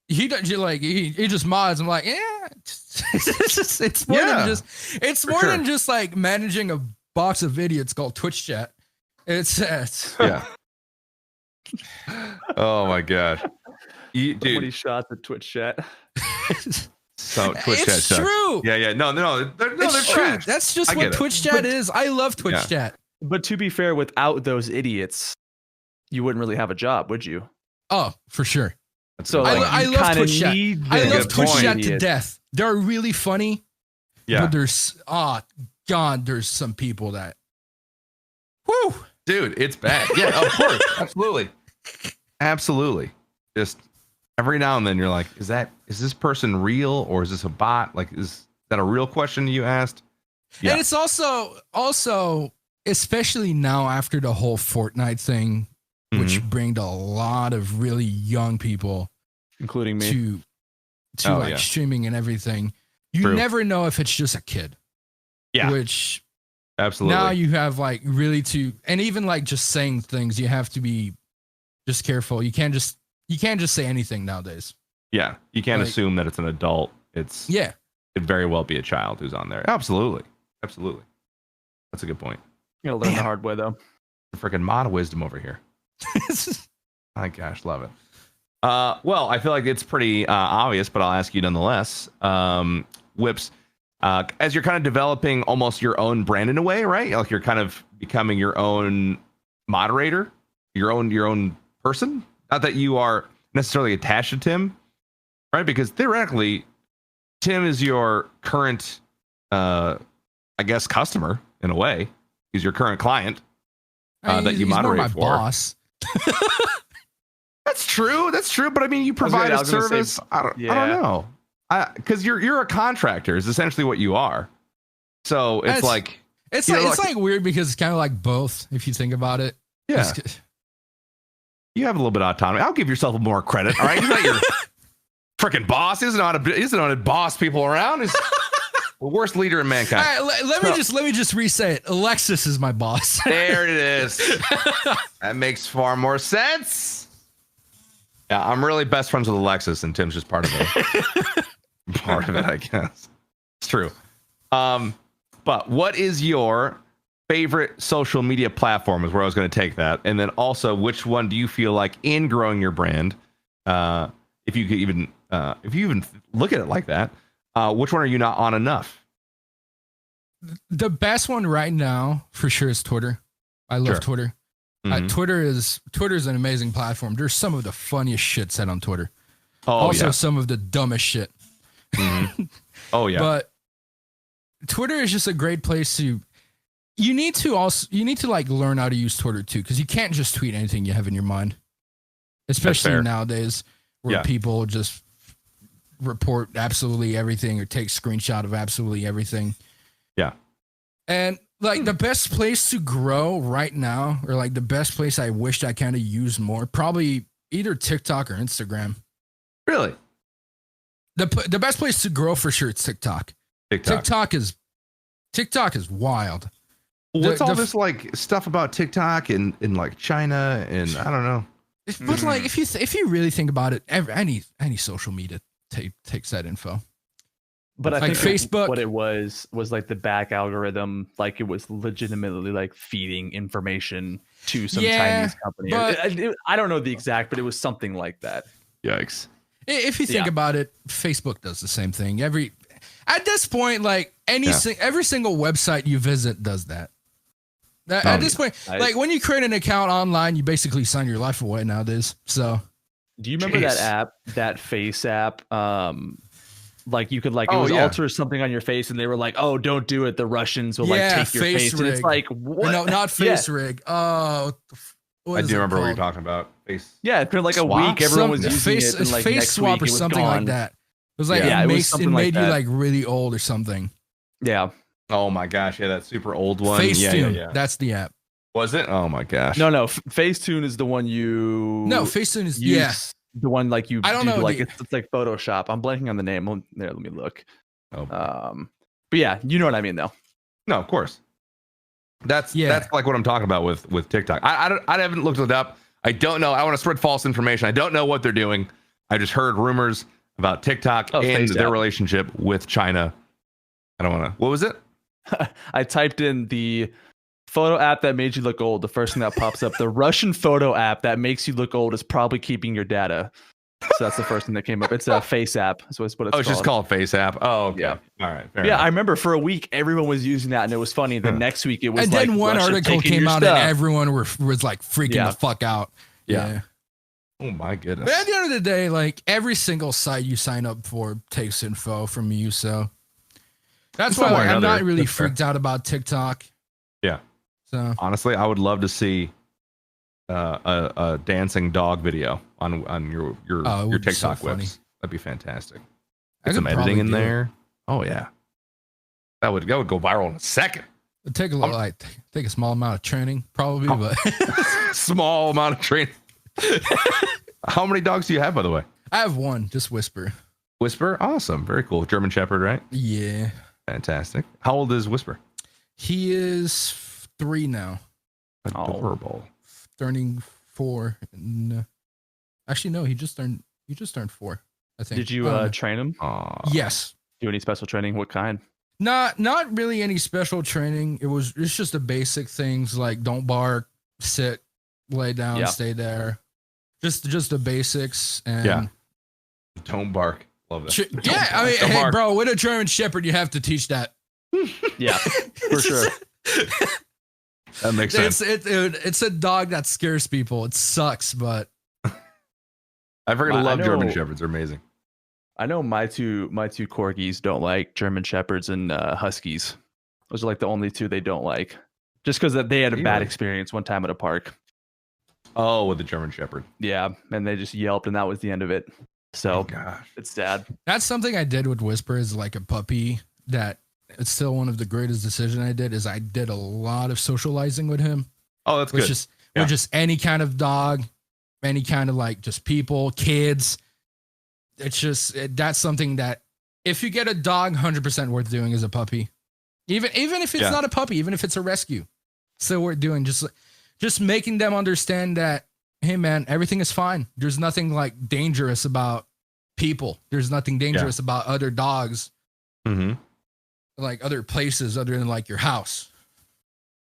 he just mods. I'm like, yeah, it's more than just like managing a box of idiots called Twitch chat. It's yeah. Oh my god, dude! 20 shots at Twitch chat. So Twitch it's chat true. Sucks. Yeah. No, they're trash. That's just what Twitch chat is. I love Twitch chat. But to be fair, without those idiots, you wouldn't really have a job, would you? Oh, for sure. So like, I love Twitch chat. I love Twitch chat to idiots. death. They're really funny. Yeah. But there's some people that, whoo, dude, it's bad. Yeah, of course, absolutely. Just every now and then you're like, is this person real or is this a bot? Like, is that a real question you asked? Yeah. And it's also, especially now after the whole Fortnite thing, which bring a lot of really young people, including me, to streaming and everything. You never know if it's just a kid. Yeah. Which absolutely. Now you have like really and even like just saying things, you have to be just careful. You can't just say anything nowadays. Yeah. You can't assume that it's an adult. It could very well be a child who's on there. Absolutely. Absolutely. That's a good point. You gotta learn the hard way though. Freaking mod wisdom over here. My gosh, love it. Well, I feel like it's pretty obvious, but I'll ask you nonetheless. Wipz, as you're kind of developing almost your own brand in a way, right? Like you're kind of becoming your own moderator, your own person. Not that you are necessarily attached to Tim, right? Because theoretically, Tim is your current, I guess, customer in a way. He's your current client that you moderate more my for. Boss. That's true. But I mean, you provide a service. I don't know. Because you're a contractor is essentially what you are. So it's like weird because it's kind of like both if you think about it. Yeah. You have a little bit of autonomy. I'll give yourself more credit. All right, he's not your freaking boss. He doesn't know how to boss people around. He's the worst leader in mankind. All right, let me just re-say it. Alexis is my boss. There it is. That makes far more sense. Yeah, I'm really best friends with Alexis, and Tim's just part of it. Part of it, I guess. It's true. But what is your favorite social media platform is where I was going to take that. And then also, which one do you feel like in growing your brand, if you even look at it like that, which one are you not on enough? The best one right now for sure is Twitter. I love Twitter. Mm-hmm. Twitter is an amazing platform. There's some of the funniest shit said on Twitter. Some of the dumbest shit. Mm-hmm. Oh yeah. But Twitter is just a great place to. You need to like learn how to use Twitter too, because you can't just tweet anything you have in your mind, especially nowadays where people just report absolutely everything or take screenshot of absolutely everything. Yeah. And like the best place to grow right now, or like the best place I wished I kind of used more, probably either TikTok or Instagram. Really? The best place to grow for sure is TikTok. TikTok is wild. What's all this like stuff about TikTok and like China and I don't know. But like if you really think about it, any social media takes that info. But I like think Facebook, what it was like the back algorithm, like it was legitimately like feeding information to some Chinese company. But I don't know the exact, but it was something like that. Yikes. If you think about it, Facebook does the same thing. At this point, like every single website you visit does that. At this point, like when you create an account online, you basically sign your life away nowadays. So, do you remember that app, that face app? Like you could like alter something on your face, and they were like, "Oh, don't do it. The Russians will like take your face." And it's like, what? No, not face rig. Oh, I do remember what you're talking about. Face. Yeah, it's been like a week. Everyone was using it. And like face next swap week, or something like that. It was like it made you like really old or something. Yeah. Oh my gosh, yeah, that super old one. Facetune, yeah. That's the app. Was it? Oh my gosh. No, Facetune is the one you. No, Facetune is the one like you. I don't know. Like it's like Photoshop. I'm blanking on the name. There, let me look. Oh. But yeah, you know what I mean though. No, of course. That's like what I'm talking about with TikTok. I haven't looked it up. I don't know. I want to spread false information. I don't know what they're doing. I just heard rumors about TikTok and their relationship with China. I don't want to. What was it? I typed in the photo app that made you look old. The first thing that pops up, the Russian photo app that makes you look old is probably keeping your data. So that's the first thing that came up. It's a face app. So it's what it's called. It's just called face app. Oh, okay. Yeah. All right. Fair enough. I remember for a week everyone was using that, and it was funny. The next week it was and like then one Russia article came out stuff. and everyone was like freaking the fuck out. Yeah. Oh my goodness. But at the end of the day, like every single site you sign up for takes info from you, so that's why like, I'm not really freaked out about TikTok. Yeah. So honestly, I would love to see a dancing dog video on your TikTok Wipz. That'd be fantastic. Get some editing in there. Oh yeah. That would go viral in a second. It take a small amount of training, probably, but Small amount of training. How many dogs do you have, by the way? I have one, just Whisper. Whisper, awesome, very cool. German Shepherd, right? Yeah. Fantastic. How old is Whisper? He is 3 now. Adorable. Turning 4. Actually, no, he just turned 4, I think. Did you train him? Yes. Do any special training? What kind? Not really any special training. It's just the basic things like don't bark, sit, lay down, stay there. Just the basics. And don't bark. Love that. Yeah, I mean, hey, bro, with a German Shepherd, you have to teach that. Yeah, for sure. That makes sense. It's a dog that scares people. It sucks, but I freaking love German Shepherds. They're amazing. I know my two corgis don't like German Shepherds and Huskies. Those are like the only 2 they don't like. Just because they had a bad experience one time at a park. Oh, with the German Shepherd. Yeah, and they just yelped, and that was the end of it. So it's sad. That's something I did with Whisper as like a puppy. That it's still one of the greatest decisions I did. Is I did a lot of socializing with him. Oh, that's good. With just any kind of dog, any kind of like just people, kids. It's just that's something that if you get a dog, 100% worth doing as a puppy. Even if it's not a puppy, even if it's a rescue, still worth doing. Just making them understand that, hey man, everything is fine. There's nothing like dangerous about people. There's nothing dangerous about other dogs, like other places other than like your house.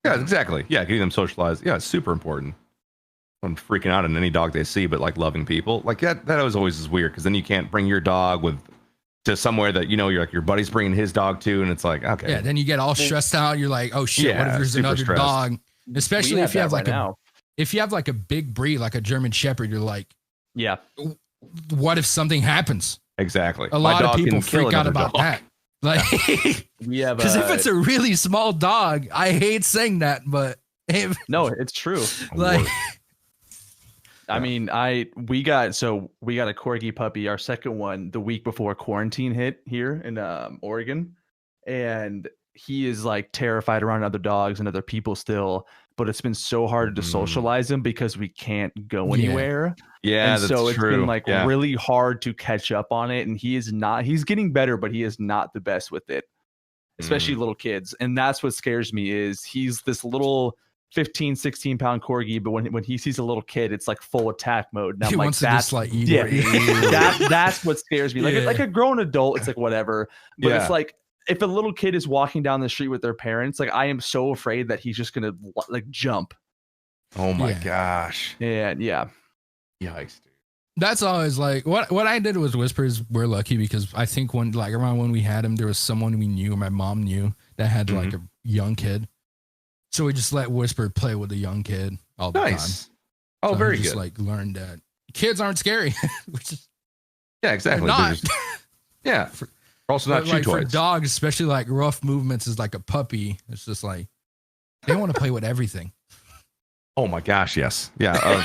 Yeah, exactly. Yeah, getting them socialized. Yeah, it's super important. I'm freaking out on any dog they see, but like loving people, like that was always is weird because then you can't bring your dog to somewhere that you're like your buddy's bringing his dog to, and it's like okay. Yeah, then you get all stressed out. You're like, oh shit, what if there's another dog? Especially if you have like a big breed like a German Shepherd, you're like, yeah, what if something happens? Exactly. A lot of people freak out about that. Like, because if it's a really small dog, I hate saying that, but no, it's true. Like, I mean, we got a corgi puppy, our second one, the week before quarantine hit here in Oregon, and he is like terrified around other dogs and other people still, but it's been so hard to socialize him because we can't go anywhere. Yeah, and so it's been like really hard to catch up on it. And he's getting better, but he is not the best with it, especially little kids. And that's what scares me is he's this little 15, 16 pound corgi, but when he sees a little kid, it's like full attack mode. And he wants to just like eat that's what scares me. Like a grown adult, it's like whatever, but it's like, if a little kid is walking down the street with their parents, like I am so afraid that he's just gonna like jump. Oh my gosh. And yikes, dude. That's always like what I did with Whispers. We're lucky because I think around when we had him, there was someone we knew, my mom knew, that had like a young kid. So we just let Whisper play with a young kid all the time. Oh, so very just good. Like learned that kids aren't scary. Which is exactly. Not. Also not chew toys. For dogs, especially like rough movements is like a puppy. It's just like they want to play with everything. Oh my gosh, yes. Yeah,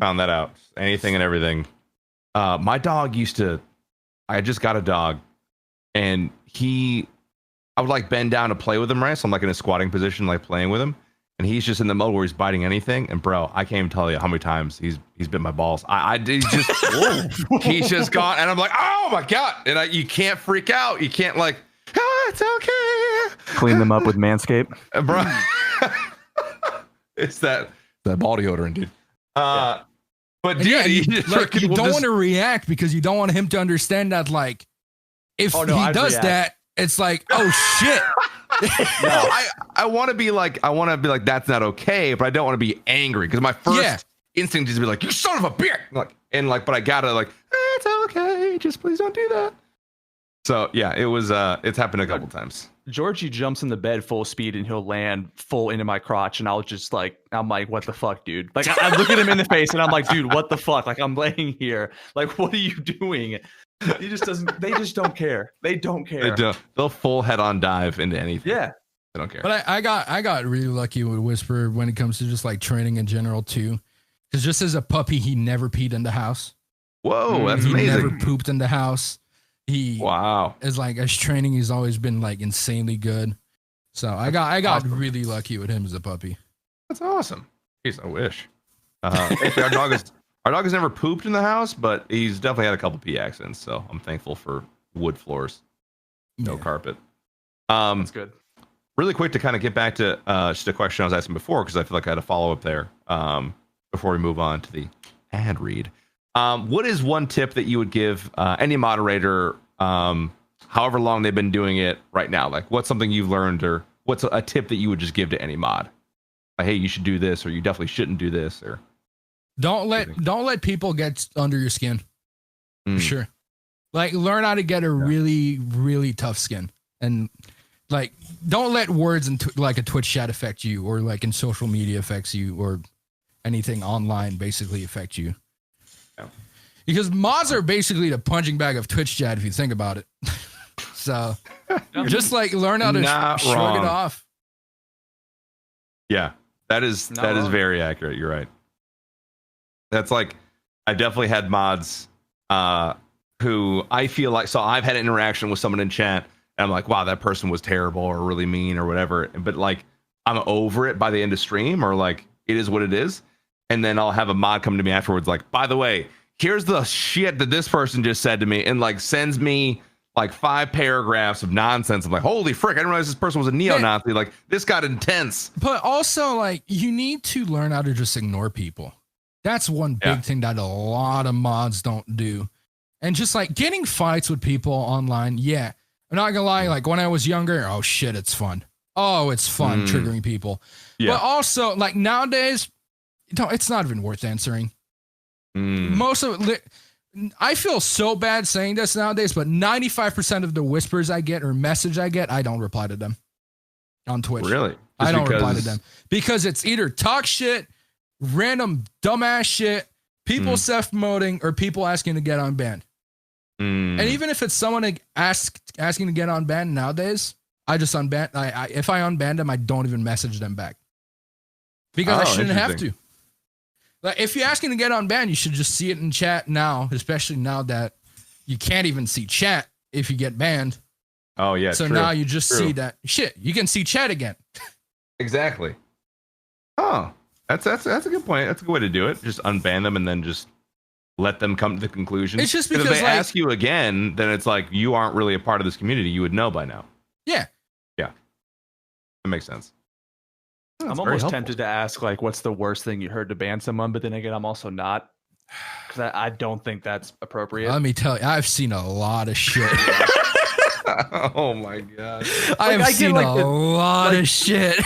found that out. Anything and everything. My dog I just got a dog and I would like bend down to play with him, right? So I'm like in a squatting position, like playing with him. And he's just in the mode where he's biting anything. And bro, I can't even tell you how many times he's bit my balls. He's just gone. And I'm like, oh my God. And you can't freak out. You can't like, it's okay. Clean them up with Manscaped. Bro. It's that ball deodorant, dude. But dude, you don't want to react because you don't want him to understand that like, if he does that, it's like, oh shit. No, I want to be like that's not okay, but I don't want to be angry because my first instinct is to be like, you son of a bitch, but I gotta like, it's okay, just please don't do that. So yeah, it's happened a couple times. Georgie jumps in the bed full speed and he'll land full into my crotch, and I'm like, what the fuck, dude? Like I look at him in the face and I'm like, dude, what the fuck? Like I'm laying here, like what are you doing? They just don't care. They don't care. They'll full head on dive into anything. Yeah. They don't care. But I got really lucky with Whisper when it comes to just like training in general too. Because just as a puppy, he never peed in the house. Whoa, that's he amazing. He never pooped in the house. As training, he's always been like insanely good. So I got really lucky with him as a puppy. That's awesome. Jeez, I wish. Actually, our dog has never pooped in the house, but he's definitely had a couple pee accidents. So I'm thankful for wood floors, no carpet. That's good. Really quick to kind of get back to just a question I was asking before, because I feel like I had a follow up there before we move on to the ad read. What is one tip that you would give any moderator, however long they've been doing it right now? Like, what's something you've learned, or what's a tip that you would just give to any mod? Like, hey, you should do this, or you definitely shouldn't do this, or don't let people get under your skin. For sure. Like, learn how to get a really, really tough skin, and like, don't let words in like a Twitch chat affect you, or like in social media affects you, or anything online basically affect you. Yeah. Because mods are basically the punching bag of Twitch chat if you think about it. So just like learn how to shrug it off. Yeah, that is very accurate. You're right. That's like, I definitely had mods who I feel like, so I've had an interaction with someone in chat and I'm like, wow, that person was terrible or really mean or whatever. But like, I'm over it by the end of stream, or like, it is what it is. And then I'll have a mod come to me afterwards, like, by the way, here's the shit that this person just said to me, and like sends me like 5 paragraphs of nonsense. I'm like, holy frick, I didn't realize this person was a neo-Nazi. Like, this got intense. But also, like, you need to learn how to just ignore people. That's one big thing that a lot of mods don't do. And just like getting fights with people online. Yeah. I'm not gonna lie. Like, when I was younger, oh shit, it's fun. Oh, it's fun triggering people. Yeah. But also, like, nowadays, it's not even worth answering. Most of it, I feel so bad saying this nowadays, but 95% of the whispers I get or message I get, I don't reply to them on Twitch. Really? I don't reply to them because it's either talk shit, random dumbass shit, people self-promoting, or people asking to get unbanned. And even if it's someone asking to get unbanned nowadays, I just unban. If I unban them, I don't even message them back because I shouldn't have to. Like, if you're asking to get unbanned, you should just see it in chat now, especially now that you can't even see chat if you get banned. Oh, yeah. So now you just see that shit. You can see chat again. Exactly. Oh, that's a good point. That's a good way to do it. Just unban them and then just let them come to the conclusion. It's just because if they ask you again, then it's like you aren't really a part of this community. You would know by now. Yeah. Yeah. That makes sense. I'm almost tempted to ask, like, what's the worst thing you heard to ban someone? But then again, I'm also not, because I don't think that's appropriate. Let me tell you, I've seen a lot of shit. Oh my god, I've seen a lot of shit.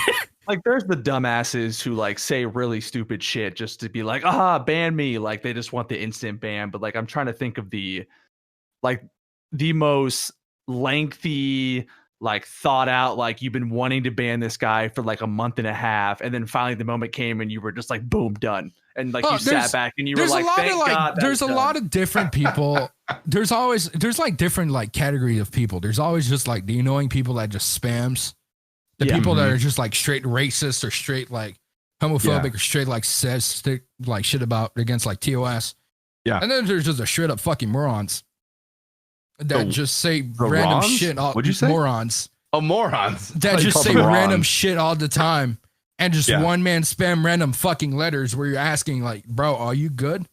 Like, there's the dumbasses who like say really stupid shit just to be like, ban me. Like, they just want the instant ban. But like, I'm trying to think of the most lengthy, like, thought out, like, you've been wanting to ban this guy for like a month and a half, and then finally the moment came and you were just like, boom, done. And like, you sat back and you were like, thank God. There's a lot of different people. There's like different like category of people. There's always just like the annoying people that just spams. The people that are just like straight racist or straight like homophobic or straight like says like shit about against like TOS. Yeah. And then there's just a straight up fucking morons that just say random shit. What'd you say? Morons. Oh, morons. That just say random shit all the time. And just one man spam random fucking letters where you're asking like, bro, are you good?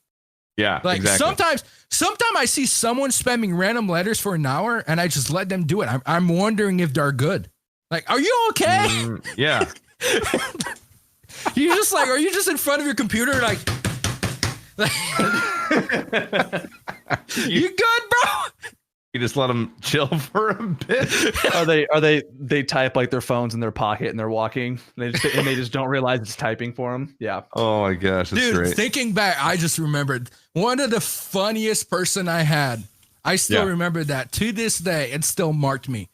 Yeah. Like, exactly. sometimes I see someone spamming random letters for an hour and I just let them do it. I'm wondering if they're good. Like, are you okay? Yeah. You just like, are you just in front of your computer like you good, bro? You just let them chill for a bit. Are they type like their phones in their pocket and they're walking and they just don't realize it's typing for them. Yeah. Oh my gosh, that's dude, great. Thinking back, I just remembered one of the funniest person I had. I still remember that to this day. It still marked me.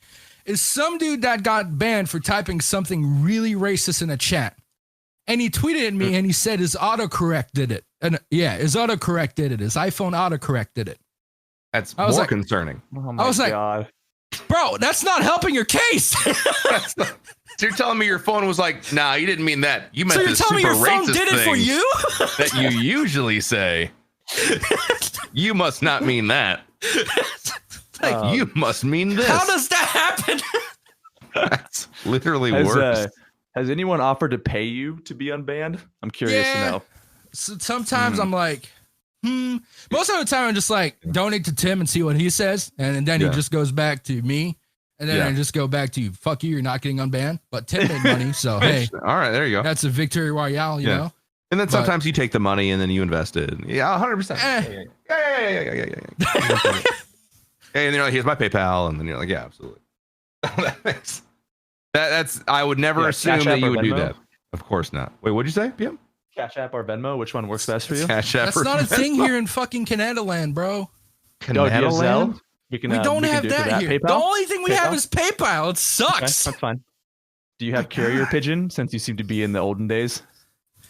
Is some dude that got banned for typing something really racist in a chat. And he tweeted at me and he said his autocorrect did it. And his autocorrect did it. His iPhone autocorrect did it. That's more concerning. Oh my God. Bro, that's not helping your case. So you're telling me your phone was like, nah, you didn't mean that. You meant this super racist thing. So you're telling me your phone did it for you? That you usually say. You must not mean that. Like, you must mean this. How does that happen? That's literally Has, worse. Has anyone offered to pay you to be unbanned? I'm curious to know. So sometimes I'm like, Most of the time, I'm just like, donate to Tim and see what he says. And then he just goes back to me. And then I just go back to, fuck you, you're not getting unbanned. But Tim made money. So, hey. All right, there you go. That's a victory royale, you know? And then sometimes you take the money and then you invest it. Yeah, 100%. Yeah. And then you're like, here's my PayPal. And then you're like, yeah, absolutely. That's, I would never assume that you would do that. Of course not. Wait, what'd you say, PM? Cash App or Venmo? Which one works best for you? Cash App. That's not a thing here in fucking Canada land, bro. Canada land? We don't have that here. PayPal? The only thing we have is PayPal. It sucks. Okay, that's fine. Do you have carrier pigeon since you seem to be in the olden days?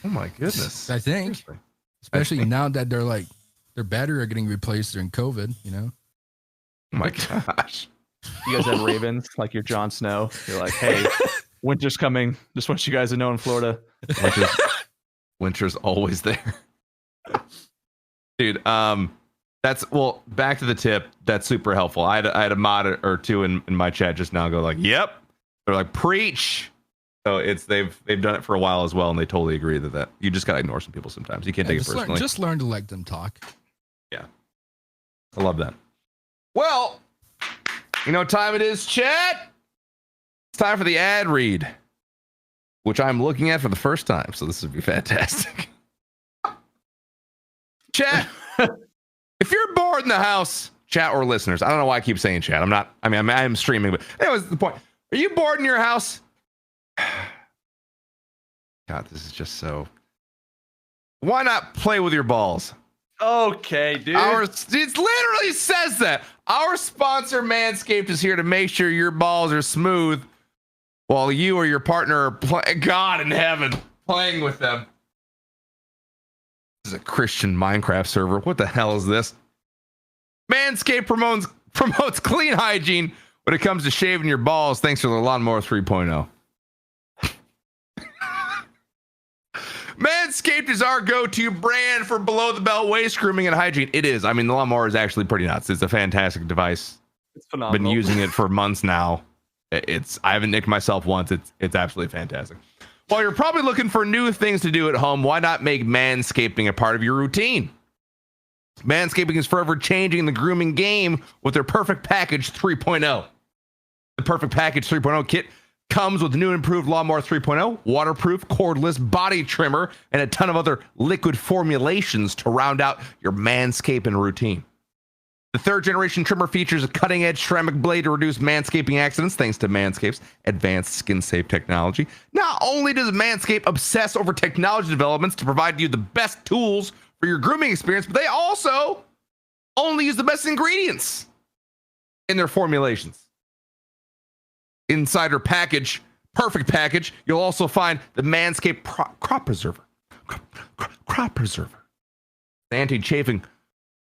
Oh my goodness. I think. Especially now that they're like, their battery are getting replaced during COVID, you know? Oh my gosh. You guys have ravens like you're Jon Snow. You're like, hey, winter's coming. Just want you guys to know in Florida. Winter's always there. Dude, that's, well, back to the tip. That's super helpful. I had a mod or two in my chat just now go like, yep. They're like, preach. So it's they've done it for a while as well, and they totally agree that you just gotta ignore some people sometimes. You can't take it personally. Just learn to let them talk. Yeah. I love that. Well, you know what time it is, chat? It's time for the ad read, which I'm looking at for the first time, so this would be fantastic. Chat, if you're bored in the house, chat or listeners, I don't know why I keep saying chat. I'm streaming, but that was the point. Are you bored in your house? God, this is just so. Why not play with your balls? Okay, dude. It literally says that. Our sponsor, Manscaped, is here to make sure your balls are smooth while you or your partner are God in heaven playing with them. This is a Christian Minecraft server. What the hell is this? Manscaped promotes clean hygiene when it comes to shaving your balls thanks to the Lawnmower 3.0. Manscaped is our go-to brand for below-the-belt waist grooming and hygiene. It is. I mean, the lawnmower is actually pretty nuts. It's a fantastic device. It's phenomenal. Been using it for months now. I haven't nicked myself once. It's absolutely fantastic. While you're probably looking for new things to do at home, why not make manscaping a part of your routine? Manscaping is forever changing the grooming game with their Perfect Package 3.0. The Perfect Package 3.0 kit comes with the new and improved Lawnmower 3.0, waterproof, cordless body trimmer, and a ton of other liquid formulations to round out your manscaping routine. The third generation trimmer features a cutting edge ceramic blade to reduce manscaping accidents thanks to Manscaped's advanced skin safe technology. Not only does Manscaped obsess over technology developments to provide you the best tools for your grooming experience, but they also only use the best ingredients in their formulations. Inside their package, Perfect Package, you'll also find the Manscaped Crop Preserver. Crop Preserver. The anti-chafing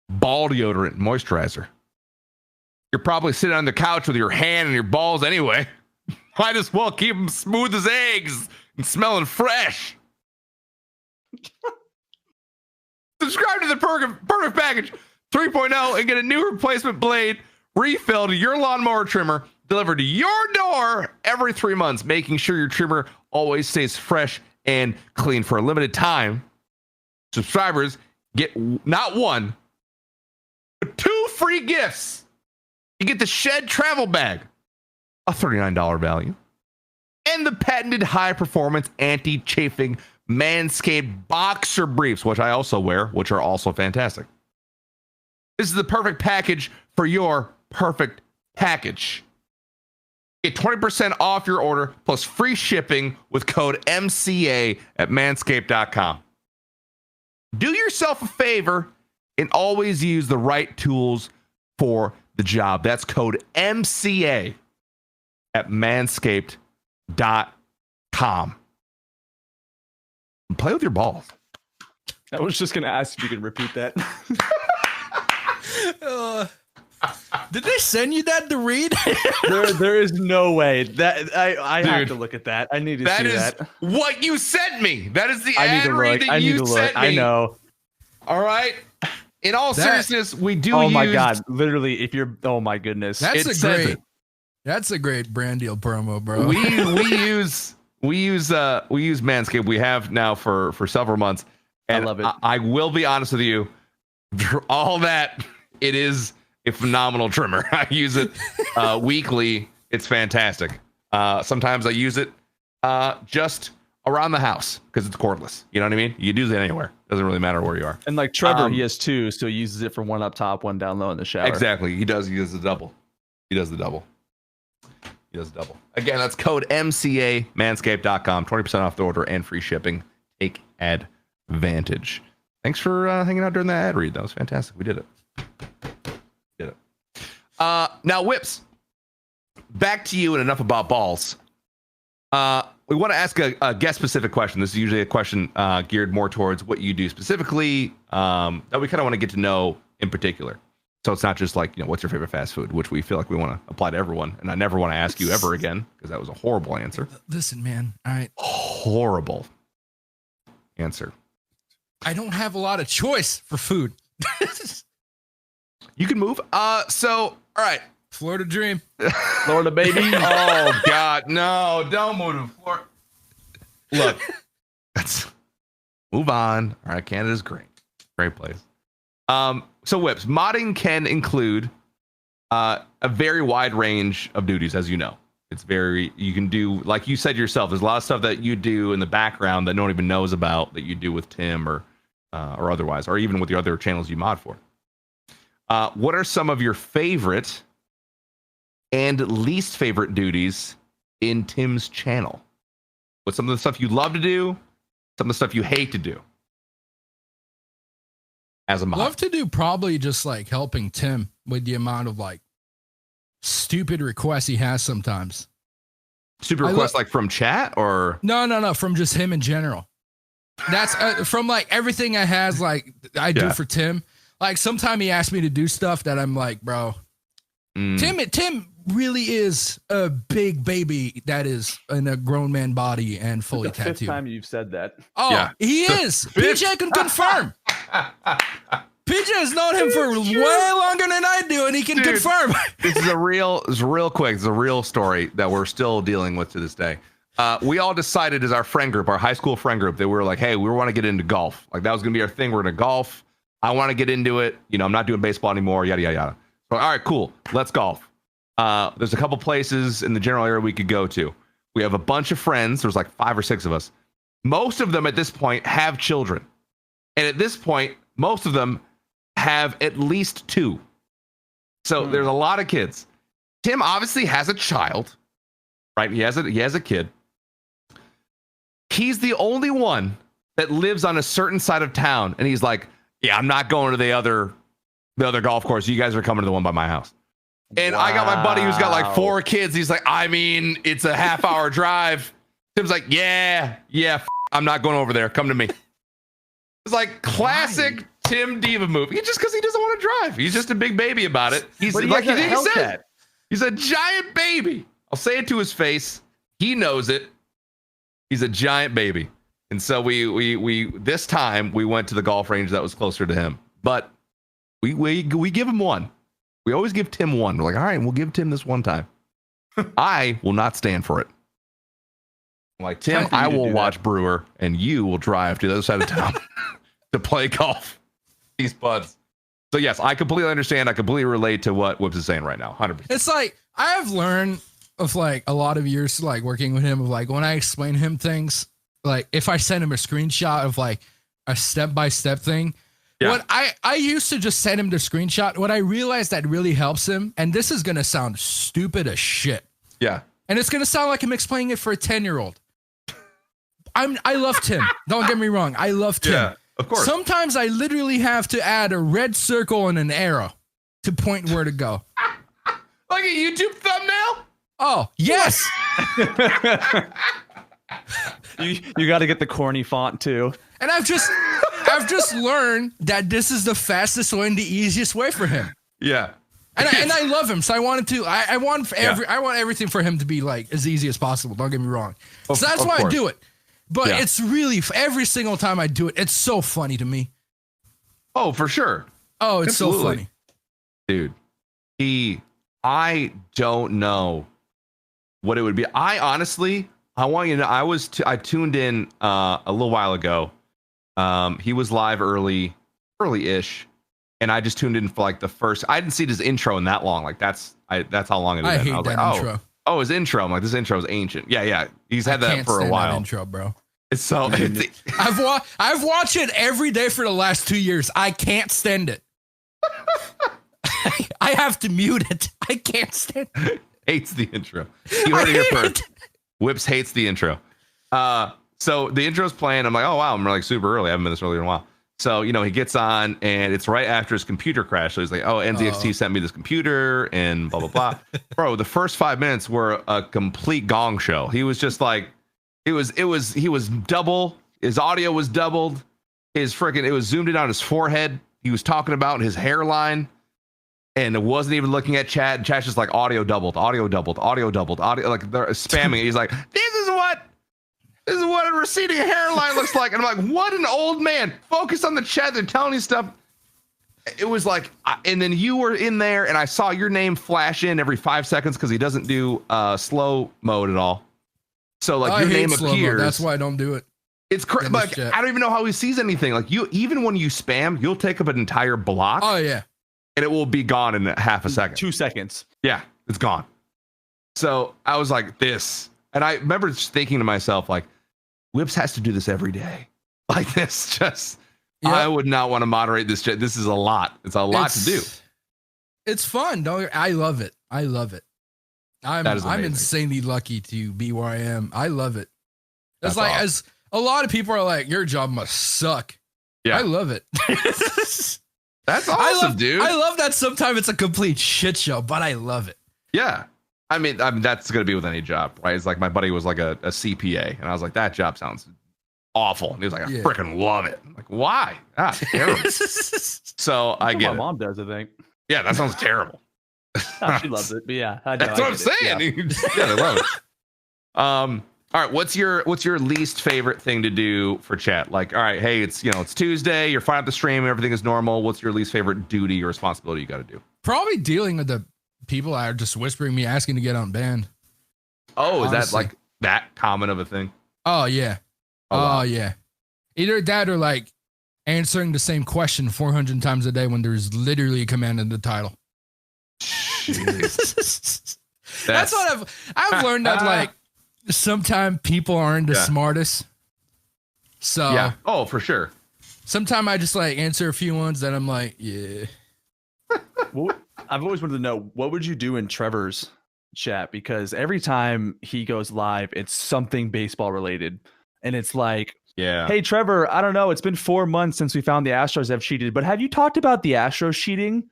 ball deodorant moisturizer. You're probably sitting on the couch with your hand and your balls anyway. Might as well keep them smooth as eggs and smelling fresh. Subscribe to the Perfect Package 3.0 and get a new replacement blade refill to your lawnmower trimmer delivered to your door every 3 months, making sure your trimmer always stays fresh and clean. For a limited time, subscribers get not one, but 2 free gifts. You get the Shed Travel Bag, a $39 value, and the patented high-performance anti-chafing Manscaped boxer briefs, which I also wear, which are also fantastic. This is the perfect package for your perfect package. Get 20% off your order plus free shipping with code MCA at manscaped.com. Do yourself a favor and always use the right tools for the job. That's code MCA at manscaped.com. Play with your balls. I was just going to ask if you could repeat that. Did they send you that to read? there is no way that I have to look at that. I need to see that. That is what you sent me. That is the I need ad to read look. that I need you to look. sent me. I know. All right. In all seriousness, we do. Oh my god! Literally, if you're. Oh my goodness! That's It a says great. it. That's a great brand deal promo, bro. We use Manscaped. We have now for several months. And I love it. I will be honest with you. All that, it is a phenomenal trimmer. I use it weekly. It's fantastic. Sometimes I use it just around the house because it's cordless. You know what I mean? You can use it anywhere. Doesn't really matter where you are. And like Trevor, he has two, so he uses it for one up top, one down low in the shower. Exactly. He does the double. Again, that's code MCA, manscaped.com. 20% off the order and free shipping. Take advantage. Thanks for hanging out during that ad read. That was fantastic. We did it. Now, Wipz, back to you and enough about balls. We want to ask a guest-specific question. This is usually a question geared more towards what you do specifically that we kind of want to get to know in particular. So it's not just like, what's your favorite fast food, which we feel like we want to apply to everyone. And I never want to ask you ever again because that was a horrible answer. Listen, man. All right. Horrible answer. I don't have a lot of choice for food. You can move. All right. Florida dream. Florida, baby. Oh, God. No, don't move to Florida. Look, let's move on. All right. Canada's great. Great place. So Wipz, modding can include a very wide range of duties, as you know. You can do, like you said yourself, there's a lot of stuff that you do in the background that no one even knows about that you do with Tim or otherwise, or even with the other channels you mod for. What are some of your favorite and least favorite duties in Tim's channel? What's some of the stuff you love to do? Some of the stuff you hate to do? As a mod. Love to do probably just like helping Tim with the amount of like stupid requests he has sometimes. Stupid requests like from chat or? No, from just him in general. That's from like everything I has like I do for Tim. Like sometime he asks me to do stuff that I'm like, bro, Tim really is a big baby that is in a grown man body and fully tattooed. Fifth time you've said that. Oh, yeah. He is. PJ can confirm. PJ has known him for way longer than I do, and he can confirm. This is real quick. It's a real story that we're still dealing with to this day. We all decided as our friend group, our high school friend group, that we were like, hey, we want to get into golf. Like that was going to be our thing. We're going to golf. I want to get into it. I'm not doing baseball anymore. Yada, yada, yada. So, all right, cool. Let's golf. There's a couple places in the general area we could go to. We have a bunch of friends. There's like 5 or 6 of us. Most of them at this point have children. And at this point, most of them have at least 2. So there's a lot of kids. Tim obviously has a child, right? He has a kid. He's the only one that lives on a certain side of town. And he's like, yeah, I'm not going to the other golf course. You guys are coming to the one by my house. And I got my buddy who's got like 4 kids. He's like, I mean, it's a half-hour drive. Tim's like, yeah, I'm not going over there. Come to me. It's like classic Tim Diva move. Just because he doesn't want to drive. He's just a big baby about it. He's like he said, he's a giant baby. I'll say it to his face. He knows it. He's a giant baby. And so we this time we went to the golf range that was closer to him. But we give him one. We always give Tim one. We're like, all right, we'll give Tim this one time. I will not stand for it. I'm like, Tim, I will watch Brewer and you will drive to the other side of town to play golf. These buds. So yes, I completely understand. I completely relate to what Wipz is saying right now. 100%. It's like I have learned of like a lot of years like working with him of like when I explain to him things, like if I send him a screenshot of like a step-by-step thing, what I used to just send him the screenshot. What I realized that really helps him, and this is gonna sound stupid as shit. Yeah. And it's gonna sound like I'm explaining it for a 10-year-old. I love Tim. Don't get me wrong. I love Tim. Yeah, of course. Sometimes I literally have to add a red circle and an arrow to point where to go. Like a YouTube thumbnail? Oh, yes. You got to get the corny font too. And I've just learned that this is the fastest way and the easiest way for him. Yeah. And I love him, so I wanted to. I want everything for him to be like as easy as possible. Don't get me wrong. So that's why I do it. But it's really every single time I do it, it's so funny to me. Oh, for sure. Oh, it's so funny, dude. I don't know what it would be. I honestly, I want you to know, I tuned in a little while ago. He was live early-ish, and I just tuned in for like the first. I didn't see his intro in that long. Like that's how long it is. I hate was that like, intro. Oh, his intro. I'm like, this intro is ancient. Yeah. He's had I that can't for a stand while. That intro, bro. It's so. I've watched it every day for the last 2 years. I can't stand it. I have to mute it. I can't stand it. Hates the intro. You heard it here first. Wipz hates the intro. So the intro's playing. I'm like, oh wow, I'm like super early. I haven't been this early in a while. So he gets on, and it's right after his computer crash. So he's like, oh, NZXT sent me this computer, and blah blah blah. Bro, the first 5 minutes were a complete gong show. He was just like, he was double. His audio was doubled. It was zoomed in on his forehead. He was talking about his hairline. And it wasn't even looking at chat. And chat's just like audio doubled, audio doubled, audio doubled, audio, like they're spamming it. He's like, this is what a receding hairline looks like. And I'm like, what an old man. Focus on the chat. They're telling you stuff. It was like, and then you were in there, and I saw your name flash in every 5 seconds because he doesn't do slow mode at all. So like your name appears. That's why I don't do it. It's crazy. Like I don't even know how he sees anything. Like even when you spam, you'll take up an entire block. Oh yeah. And it will be gone in half a second. 2 seconds. Yeah, it's gone. So I was like, this. And I remember just thinking to myself, like, Wipz has to do this every day. Like this, I would not want to moderate this. This is a lot. It's a lot to do. It's fun. I love it. I'm insanely lucky to be where I am. I love it. It's like, as a lot of people are like, your job must suck. Yeah. I love it. That's awesome, dude. I love that sometimes it's a complete shit show, but I love it. Yeah. I mean, that's going to be with any job, right? It's like my buddy was like a CPA, and I was like, that job sounds awful. And he was like, I freaking love it. I'm like, why? Terrible. So I get my it. mom does, I think. Yeah, that sounds terrible. No, she loves it, but yeah. That's what I'm saying. Yeah, they love it. All right, what's your least favorite thing to do for chat? Like, all right, hey, it's Tuesday, you're firing up the stream, everything is normal. What's your least favorite duty or responsibility you got to do? Probably dealing with the people that are just whispering me, asking to get on band. Oh, honestly. Is that like that common of a thing? Oh yeah. Wow. Yeah. Either that or like answering the same question 400 times a day when there's literally a command in the title. That's what I've learned that like. Sometimes people aren't the smartest. So yeah. Oh, for sure. Sometimes I just like answer a few ones that I'm like, yeah. Well, I've always wanted to know, what would you do in Trevor's chat? Because every time he goes live, it's something baseball related. And it's like, hey, Trevor, I don't know. It's been 4 months since we found the Astros have cheated, but have you talked about the Astros cheating?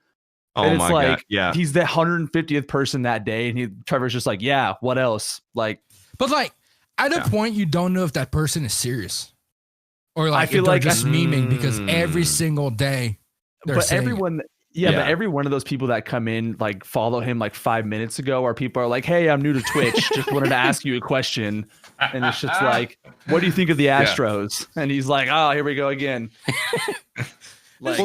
Oh, and it's my like, God. Yeah. He's the 150th person that day. And Trevor's just like, yeah, what else? Like, but like at a point, you don't know if that person is serious or like I feel if they're like just memeing because every single day. But everyone, but every one of those people that come in, like follow him like 5 minutes ago, or people are like, hey, I'm new to Twitch. Just wanted to ask you a question. And it's just like, what do you think of the Astros? And he's like, oh, here we go again. Like,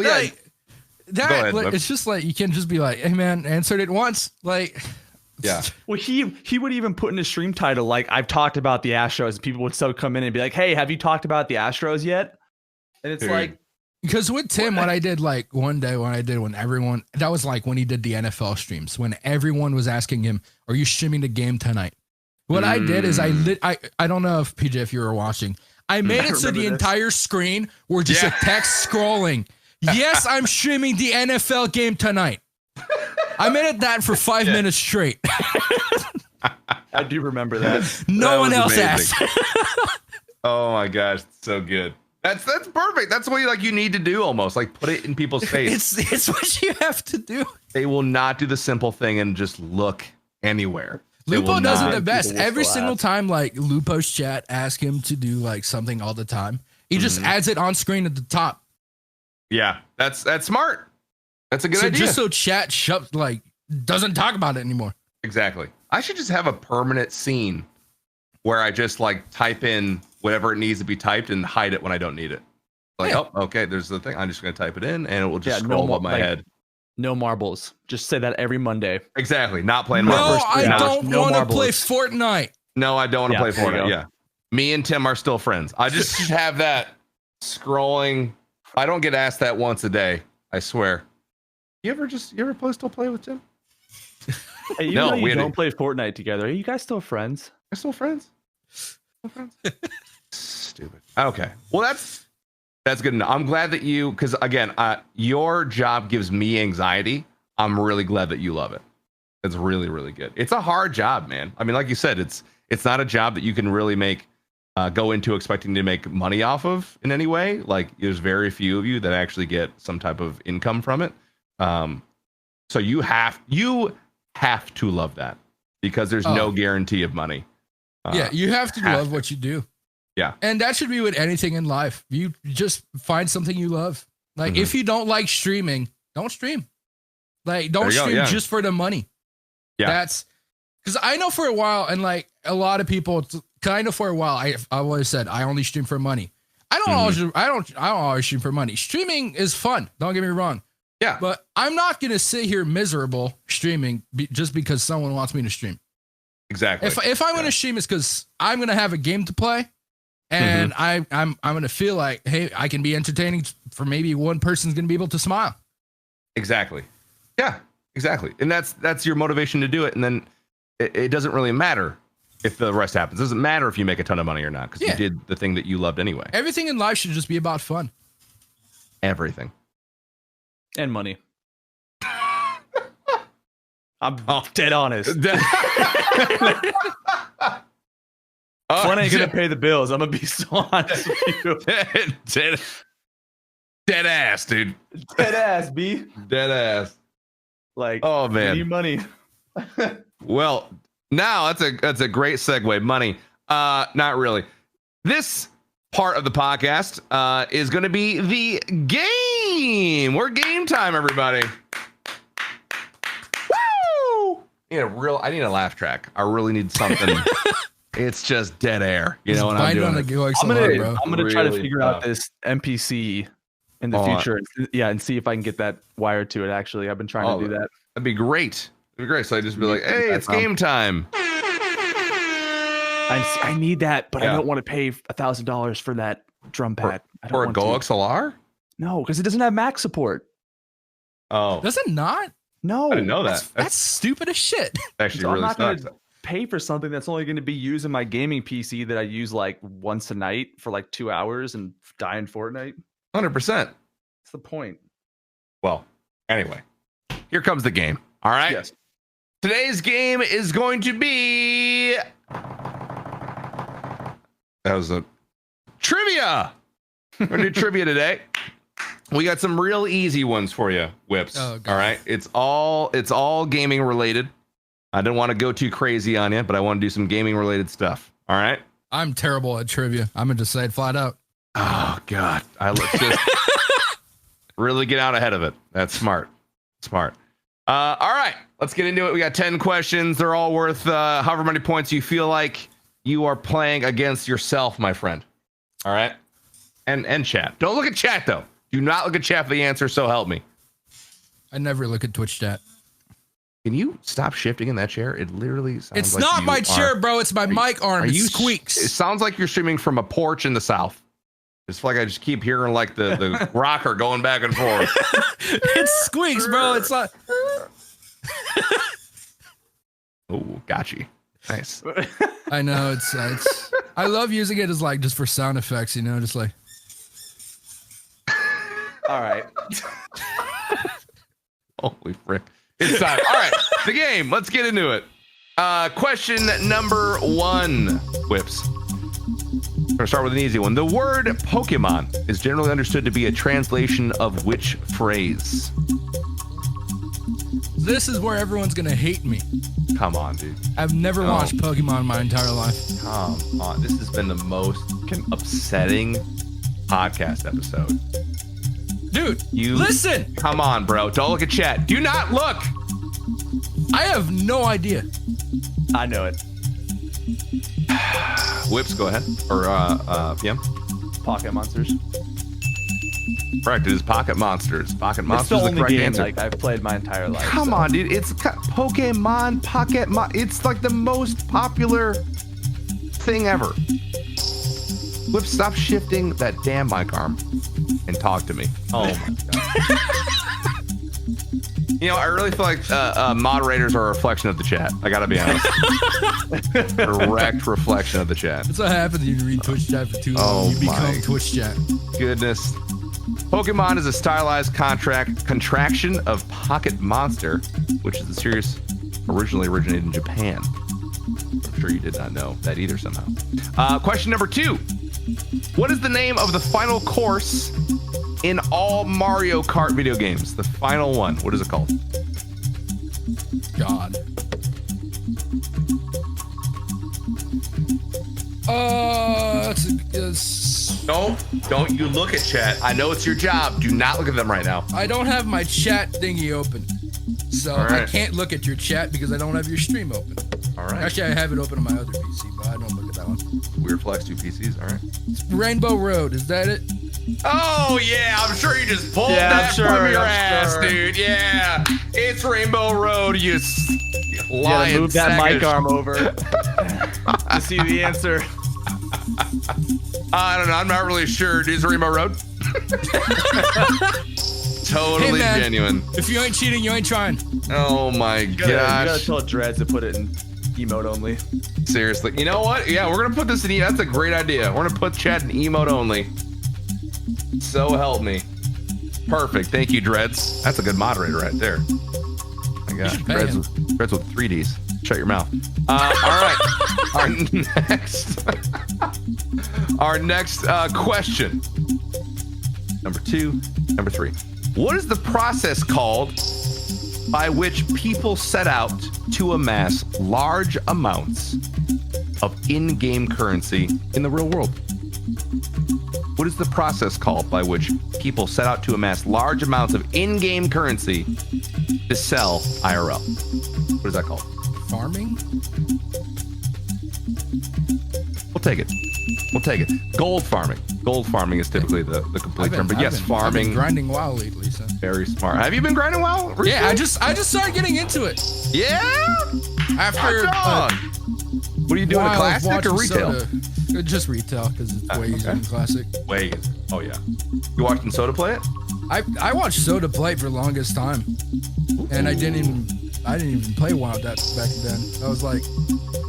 it's just like, you can just be like, hey man, answered it once. Like, yeah. Well, he would even put in his stream title, like, I've talked about the Astros, and people would still come in and be like, hey, have you talked about the Astros yet? And it's like, because with Tim, what I did like one day when everyone, that was like when he did the NFL streams, when everyone was asking him, are you streaming the game tonight? What I did is I don't know if PJ, if you were watching, I made it so the entire screen were just a text scrolling. Yes, I'm streaming the NFL game tonight. I made it that for 5 minutes straight. I do remember that. No one else asked. Oh my gosh, so good. That's perfect. That's what you need to do almost. Like put it in people's face. It's what you have to do. They will not do the simple thing and just look anywhere. Lupo does it the best. Every single time like Lupo's chat asks him to do like something all the time, he just adds it on screen at the top. Yeah, that's smart. That's a good idea. Just so chat doesn't talk about it anymore. Exactly. I should just have a permanent scene where I just like type in whatever it needs to be typed and hide it when I don't need it. Like, oh, okay, there's the thing. I'm just going to type it in and it will just scroll above my head. No marbles. Just say that every Monday. Exactly. Not playing No, marbles. I don't No want to marbles. play Fortnite. No, I don't want to Yeah, play there you Fortnite. go. Yeah. Me and Tim are still friends. I just have that scrolling. I don't get asked that once a day. I swear. You ever still play with Tim? Hey, you No, know we you had don't play Fortnite together. Are you guys still friends? We're still friends. Stupid. Okay. Well, that's good enough. I'm glad that because again, your job gives me anxiety. I'm really glad that you love it. It's really, really good. It's a hard job, man. I mean, like you said, it's not a job that you can really go into expecting to make money off of in any way. Like, there's very few of you that actually get some type of income from it. So you have to love that, because there's no guarantee of money. Yeah, you have to love what you do. Yeah. And that should be with anything in life. You just find something you love. Like, if you don't like streaming, don't stream. Like, don't stream just for the money. Yeah. That's because I know for a while, and like a lot of people, kind of for a while, I always said I only stream for money. I don't always stream for money. Streaming is fun. Don't get me wrong. Yeah. But I'm not going to sit here miserable streaming just because someone wants me to stream. Exactly. If I'm going to stream, it's because I'm going to have a game to play, and I'm going to feel like, hey, I can be entertaining for maybe one person's going to be able to smile. Exactly. Yeah, exactly. And that's your motivation to do it. And then it doesn't really matter if the rest happens. It doesn't matter if you make a ton of money or not, because you did the thing that you loved anyway. Everything in life should just be about fun. Everything. And money. I'm dead honest. Fun ain't gonna pay the bills. I'm gonna be so honest with you. Dead ass, dude. Dead ass, B. Dead ass. Like, oh man, need money. Well, now that's a great segue. Money. Not really. This part of the podcast is going to be the game. We're game time, everybody. Woo! I need a laugh track. I really need something. It's just dead air. You know what I'm doing? I'm gonna try to Really figure out this NPC in the future. Yeah, and see if I can get that wired to it. Actually, I've been trying to do that. That'd be great. That'd be great. So I just be like, hey, it's game time. I need that, but I don't want to pay $1,000 for that drum pad. Or a Go XLR? No, because it doesn't have Mac support. Oh, does it not? No, I didn't know that. That's stupid as shit. Actually, So really I'm not sucks. gonna pay for something that's only going to be used in my gaming PC that I use like once a night for like 2 hours and die in Fortnite. 100%. That's the point. Well, anyway, here comes the game. All right. Yes. Today's game is going to be. That was a trivia. We're gonna do trivia today. We got some real easy ones for you, Wipz. Oh, God. All right. It's all gaming related. I didn't want to go too crazy on you, but I want to do some gaming related stuff. All right. I'm terrible at trivia. I'm going to say it flat out. Oh God. Let's just really get out ahead of it. That's smart. Smart. All right. Let's get into it. We got 10 questions. They're all worth however many points you feel like you are playing against yourself, my friend. All right. And chat. Don't look at chat though. Do not look at chat for the answer. So help me. I never look at Twitch chat. Can you stop shifting in that chair? It literally sounds It's like not you my chair, are- bro. It's my mic arm. It squeaks. It sounds like you're streaming from a porch in the South. It's like I just keep hearing like the rocker going back and forth. It squeaks, bro. It's like. Oh, got you. Nice. I know it's. I love using it as like just for sound effects. You know, just like. All right. Holy frick. It's time. All right. The game. Let's get into it. Question number 1, Wipz. We're going to start with an easy one. The word Pokemon is generally understood to be a translation of which phrase? This is where everyone's gonna hate me. Come on, dude. I've never watched Pokemon my entire life. Come on. This has been the most upsetting podcast episode. Dude, You listen. Come on, bro. Don't look at chat. Do not look. I have no idea. I know it. Wipz, go ahead. Or PM. Pocket monsters. Correct. It is Pocket Monsters. Pocket It's Monsters the is the only correct game answer. like I've played my entire life. Come so. on, dude. It's Pokemon Pocket It's like the most popular thing ever. Wipz, stop shifting that damn mic arm and talk to me. Oh my god. You know, I really feel like moderators are a reflection of the chat. I gotta be honest. Direct reflection of the chat. That's what happens when you read Twitch chat for too long. Oh You become my Twitch chat. Goodness. Pokemon is a stylized contraction of Pocket Monster, which is a series originally originated in Japan. I'm sure you did not know that either somehow. Question number 2. What is the name of the final course in all Mario Kart video games? The final one. What is it called? God. Don't you look at chat. I know it's your job. Do not look at them right now. I don't have my chat thingy open. So All right. I can't look at your chat because I don't have your stream open. All right. Actually, I have it open on my other PC, but I don't look at that one. Weird Flex 2 PCs. All right. Rainbow Road, is that it? Oh yeah, I'm sure you just pulled Yeah, that I'm sure, from your I'm ass, sure. dude. Yeah, it's Rainbow Road. You Yeah, lying move that sack mic of arm over to see the answer. I don't know. I'm not really sure. Is Rainbow Road? Totally Hey, man. genuine. If you ain't cheating, you ain't trying. Oh my You gotta gosh. tell Dreads to put it in emote only. Seriously. You know what? Yeah, we're gonna put this in. That's a great idea. We're gonna put chat in emote only. So help me. Perfect. Thank you, Dreads. That's a good moderator right there. My gosh, should pay Dreads him. with 3Ds. Shut your mouth. All right. Our next question. Number 2, number 3. What is the process called by which people set out to amass large amounts of in-game currency in the real world? What is the process called by which people set out to amass large amounts of in-game currency to sell IRL? What is that called? Farming? We'll take it. We'll take it. Gold farming. Gold farming is typically the complete term, but yes, I've farming. been grinding WoW lately, so. Very smart. Have you been grinding WoW recently? Yeah, I just started getting into it. Yeah? After Hot dog. What are you doing, a while of classic or watching retail? Soda. Just retail, because it's way easier okay. than classic. Wait. Oh, yeah. You watching Soda play it? I watched Soda play for the longest time, and I didn't even play WoW back then. I was like,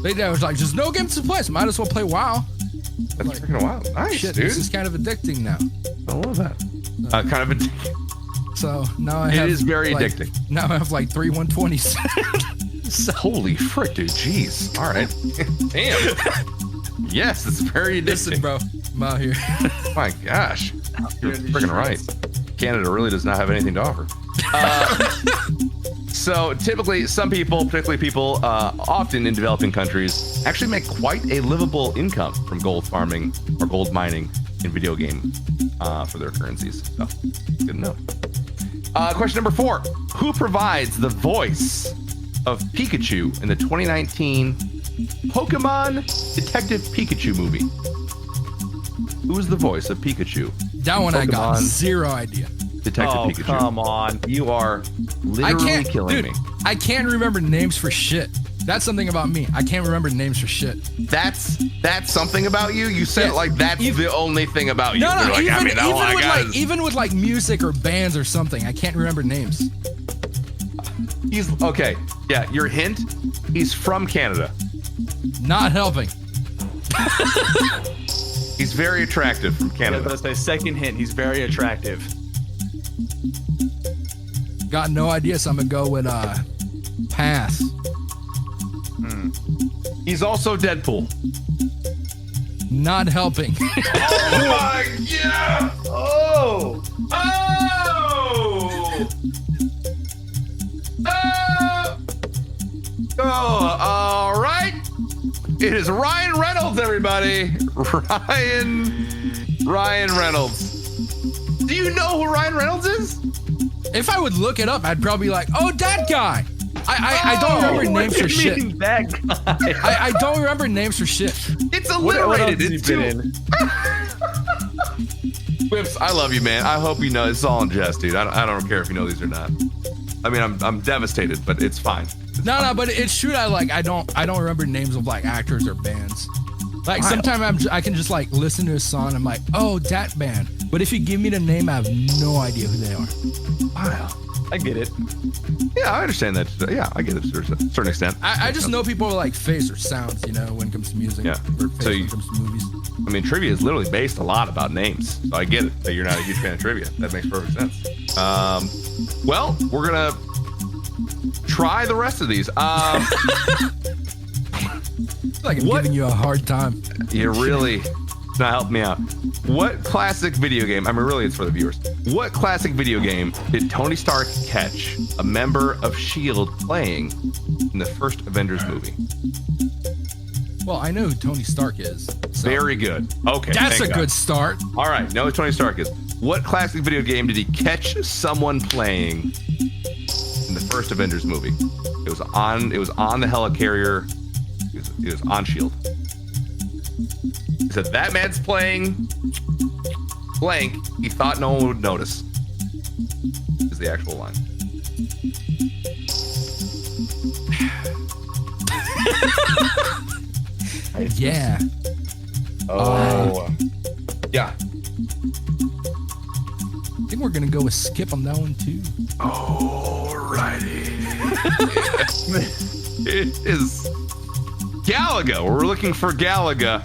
there's no games to play, so might as well play WoW. That's Like, freaking wild. Nice, Shit, dude. this is kind of addicting now. I love that. Kind of addicting. So now I It have. is very like, addicting. Now I have like 3 120s. Holy frick, dude. Jeez. All right. Damn. Yes, it's very addicting. Listen, bro, I'm out here. My gosh. You're freaking right. Canada really does not have anything to offer. So typically, some people, particularly people often in developing countries, actually make quite a livable income from gold farming or gold mining in video game for their currencies. So, good to know. Question number 4. Who provides the voice of Pikachu in the 2019 Pokemon Detective Pikachu movie? Who is the voice of Pikachu? That one I got Pokemon zero idea. Detective Oh, Pikachu. come on. You are I literally can't, killing dude. me. I can't remember names for shit. That's something about me. I can't remember names for shit. That's something about you. You said Yeah, it like that's the only thing about you. No, You're like, I mean, all I got is- even with like music or bands or something, I can't remember names. He's okay. Yeah, your hint. He's from Canada. Not helping. He's very attractive from I was Canada. gonna say, second hint, he's very attractive. Got no idea, so I'm gonna go with pass. He's also Deadpool. Not helping. Oh my god! Oh! Oh! All right. It is Ryan Reynolds, everybody. Ryan Reynolds. Do you know who Ryan Reynolds is? If I would look it up, I'd probably be like, oh, that guy. I don't remember names for shit. That guy. I don't remember names for shit. It's What else alliterated. has he It's been too. in? Wipz, I love you, man. I hope you know it's all in jest, dude. I don't care if you know these or not. I mean, I'm devastated, but it's fine. No, but it's true that like I don't remember names of like actors or bands. Like sometimes I can just like listen to a song. I'm like, oh, that band. But if you give me the name, I have no idea who they are. Wow. I get it. Yeah, I understand that. Yeah, I get it to a certain extent. I just know people like face or sounds, you know, when it comes to music. Yeah. Or face when it comes to movies. I mean, trivia is literally based a lot about names. So I get it that you're not a huge fan of trivia. That makes perfect sense. Well, we're going to try the rest of these. Like I'm giving you a hard time. You really not helping me out. What classic video game, I mean, really, it's for the viewers. What classic video game did Tony Stark catch a member of S.H.I.E.L.D. playing in the first Avengers movie? Well, I know who Tony Stark is. So. Very good. Okay. That's a good start. All right. Know who Tony Stark is. What classic video game did he catch someone playing in the first Avengers movie? It was on the helicarrier. It was on S.H.I.E.L.D. He said, that man's playing blank. He thought no one would notice. Is the actual line. Yeah. Yeah. I think we're going to go with Skip on that one, too. Alrighty. It is Galaga. We're looking for Galaga.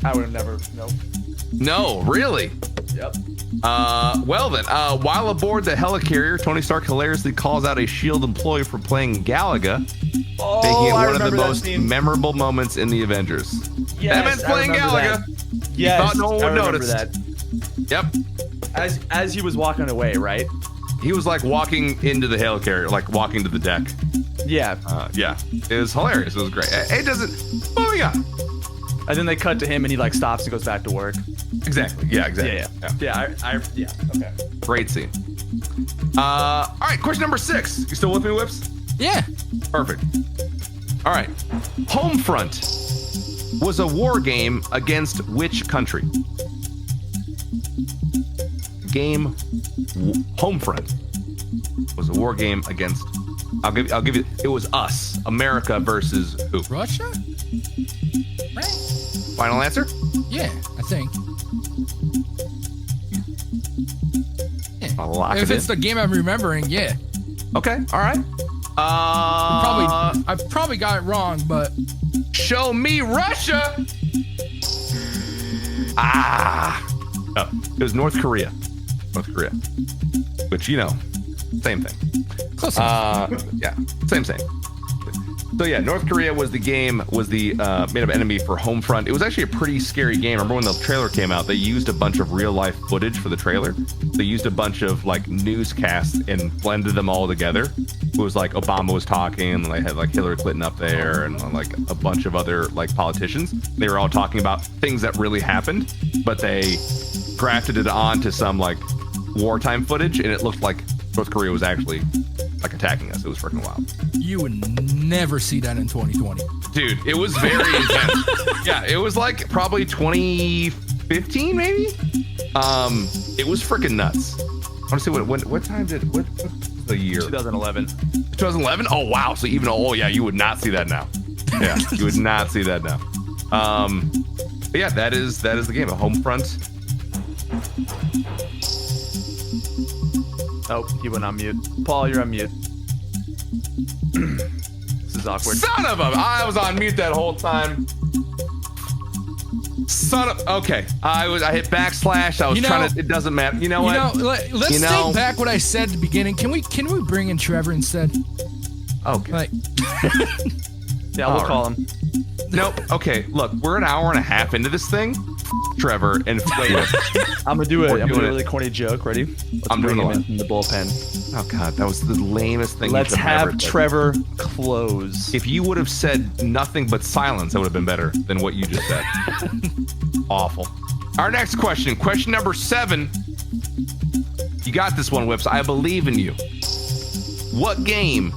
I would have never. Nope. No, really? Yep. Well then, while aboard the helicarrier, Tony Stark hilariously calls out a S.H.I.E.L.D. employee for playing Galaga, making it one of the most memorable moments in the Avengers. Yes, that man's playing Galaga. Yes, he thought no one would notice. That. Yep. As he was walking away, right? He was like walking into the helicarrier, like walking to the deck. Yeah. Yeah. It was hilarious. It was great. It doesn't. Moving on. And then they cut to him, and he like stops and goes back to work. Exactly. Yeah. Exactly. Yeah. Yeah. Okay. Great scene. All right. Question number 6. You still with me, Wipz? Yeah. Perfect. All right. Homefront was a war game against which country? Homefront was a war game against. I'll give you. It was us, America versus who? Russia? Right? Final answer? Yeah, I think. Yeah. I'll lock If it it's in. the game I'm remembering, yeah. Okay. All right. I probably got it wrong, but Show me Russia. Oh, it was North Korea. North Korea. Which, you know, same thing. close enough. Yeah, same. So yeah, North Korea was the made up enemy for Homefront. It was actually a pretty scary game. I remember when the trailer came out, they used a bunch of real life footage for the trailer. They used a bunch of like newscasts and blended them all together. It was like Obama was talking, and they had like Hillary Clinton up there, and like a bunch of other like politicians. They were all talking about things that really happened, but they grafted it onto some like wartime footage, and it looked like North Korea was actually like attacking us. It was freaking wild. You would never see that in 2020. Dude, it was very intense. Yeah, it was like probably 2015 maybe. It was freaking nuts. I want to see what time did what the year? 2011. 2011? Oh wow. So even yeah, you would not see that now. Yeah, you would not see that now. But yeah, that is the game. A Homefront. Oh, he went on mute. Paul, you're on mute. This is awkward. Son of a! I was on mute that whole time. Son of. Okay, I hit backslash. I was trying to. It doesn't matter. You know what? Let's take back what I said at the beginning. Can we bring in Trevor instead? Okay. Like, yeah, we'll call him. Nope. Okay. Look, we're an hour and a half into this thing. Trevor and wait. I'm gonna do it. I'm doing gonna do it. a really corny joke. Ready? I'm doing him it in the bullpen. Oh God, that was the lamest thing. Let's you've ever have done. Trevor close. If you would have said nothing but silence, that would have been better than what you just said. Awful. Our next question, question number 7. You got this one, Wipz. I believe in you. What game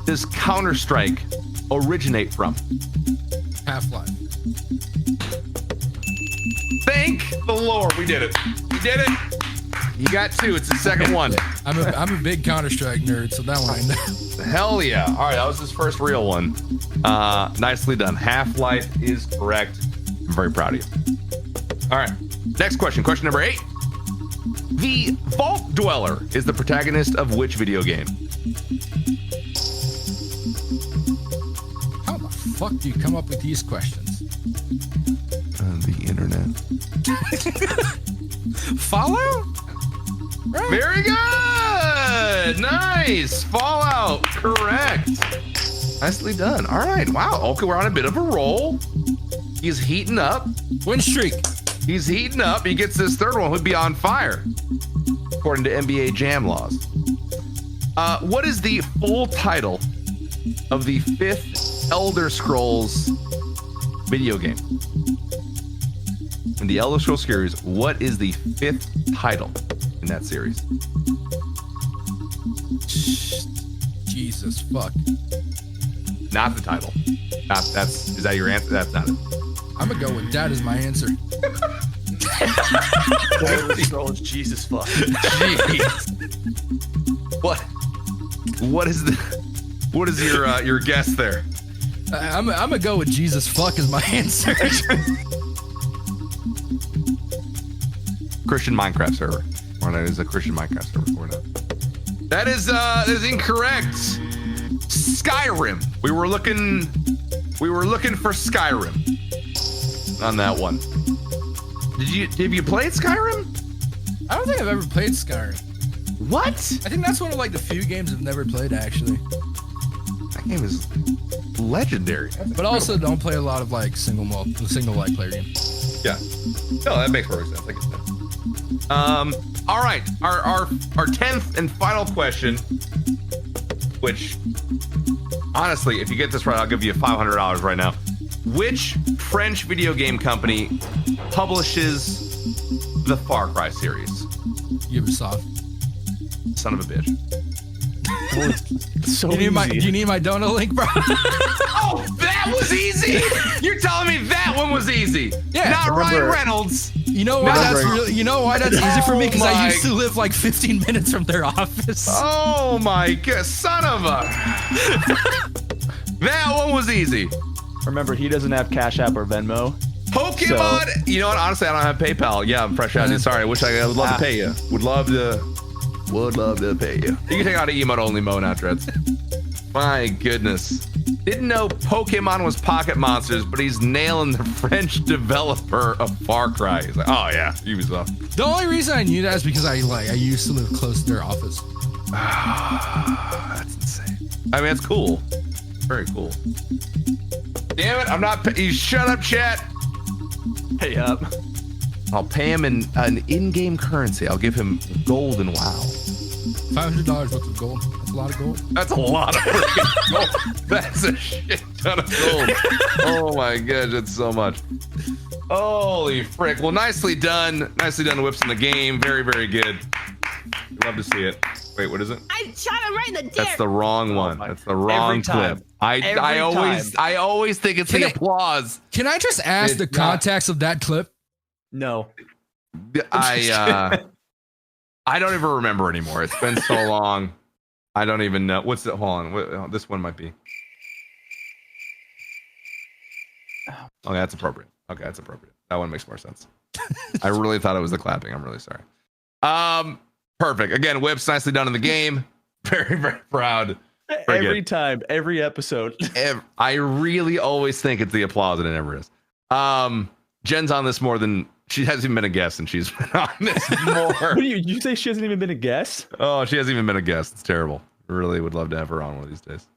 does Counter-Strike originate from? Half-Life. Thank the Lord. We did it. We did it. You got 2. It's the second one. I'm a big Counter-Strike nerd, so that one I know. Hell yeah. All right, that was his first real one. Nicely done. Half-Life is correct. I'm very proud of you. All right, next question. Question number 8. The Vault Dweller is the protagonist of which video game? How the fuck do you come up with these questions? The internet. Fallout? Right. Very good. Nice. Fallout. Correct. Nicely done. All right. Wow. Okay, we're on a bit of a roll. He's heating up. Win streak. He's heating up. He gets this third one. He'll be on fire, according to NBA Jam laws. What is the full title of the 5th Elder Scrolls video game? In the Elder Scrolls series, what is the 5th title in that series? Jesus fuck. Not the title. Is that your answer? That's not it. I'm gonna go with that as my answer. Jesus fuck. Jeez. What is your guess there? I'm gonna go with Jesus fuck as my answer. Christian Minecraft server. Or that is a Christian Minecraft server. Or not. That is incorrect. Skyrim. We were looking for Skyrim on that one. Have you played Skyrim? I don't think I've ever played Skyrim. What? I think that's one of like the few games I've never played actually. That game is legendary. But also don't play a lot of like single like player games. Yeah. No, that makes perfect sense. I get that. All right. Our 10th and final question, which honestly, if you get this right, I'll give you $500 right now. Which French video game company publishes the Far Cry series? Ubisoft. Son of a bitch. So Do you need my donut link, bro? Oh, that was easy. You're telling me that one was easy? Yeah. Not Ryan Reynolds. You know why that's easy for me? Because I used to my- live like 15 minutes from their office. Oh my god, son of a. That one was easy. Remember, he doesn't have Cash App or Venmo. Pokemon. You know what? Honestly, I don't have PayPal. Yeah, I'm fresh out. Sorry. I wish I would love to pay you. Would love to pay you. You can take out an emote only mode now, Dreads. My goodness. Didn't know Pokemon was Pocket Monsters, but he's nailing the French developer of Far Cry. He's like, oh yeah, Ubisoft. The only reason I knew that is because I used to live close to their office. That's insane. I mean, it's cool. Very cool. Damn it, I'm not. You shut up, chat. Hey up. I'll pay him in an in-game currency. I'll give him gold and WoW. $500 worth of gold. That's a lot of gold. That's a lot of freaking gold. That's a shit ton of gold. Oh my gosh, that's so much. Holy frick. Well, nicely done. Nicely done, Wipz in the game. Very, very good. Love to see it. Wait, what is it? I shot him right in the dick. That's the wrong one. That's the wrong clip. I always think it's the applause. Can I just ask the context of that clip? No. I don't even remember anymore. It's been so long. I don't even know. What's it? Hold on. This one might be. Okay, that's appropriate. That one makes more sense. I really thought it was the clapping. I'm really sorry. Perfect. Again, Wipz, nicely done in the game. Very, very proud. Very every good. time, every episode. I really always think it's the applause, and it never is. Jen's on this more than she hasn't even been a guest, and she's been on this more. What do you say? She hasn't even been a guest? Oh, she hasn't even been a guest. It's terrible. Really would love to have her on one of these days.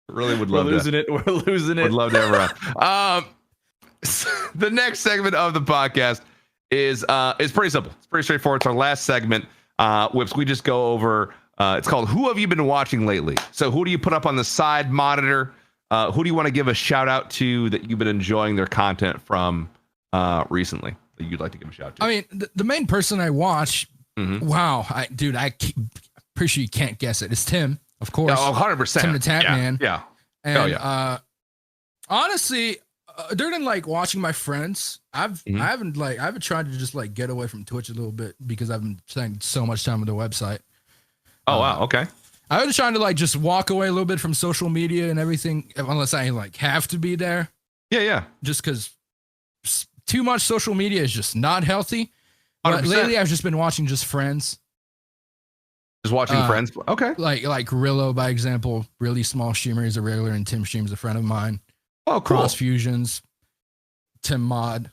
Really would love We're losing it. We're losing it. Would love to have her on. The next segment of the podcast is pretty simple. It's pretty straightforward. It's our last segment. Wipz, we just go over. It's called "Who Have You Been Watching Lately?" So, who do you put up on the side monitor? Who do you want to give a shout out to that you've been enjoying their content from recently that you'd like to give a shout out to? I mean, the main person I watch. Mm-hmm. Wow, I pretty sure you can't guess it. It's Tim, of course. Oh, 100%. Tim the Tap Man. Yeah. And honestly, other than like watching my friends, I haven't tried to just like get away from Twitch a little bit because I've been spending so much time on the website. Oh wow, okay. I was trying to like just walk away a little bit from social media and everything, unless I like have to be there. Yeah. Just because too much social media is just not healthy. But 100%. lately, I've just been watching just friends. Just watching friends. Okay. Like Rillo, by example, really small streamer is a regular, and Tim Stream's a friend of mine. Oh, cool. Cross Fusions, Tim Mod.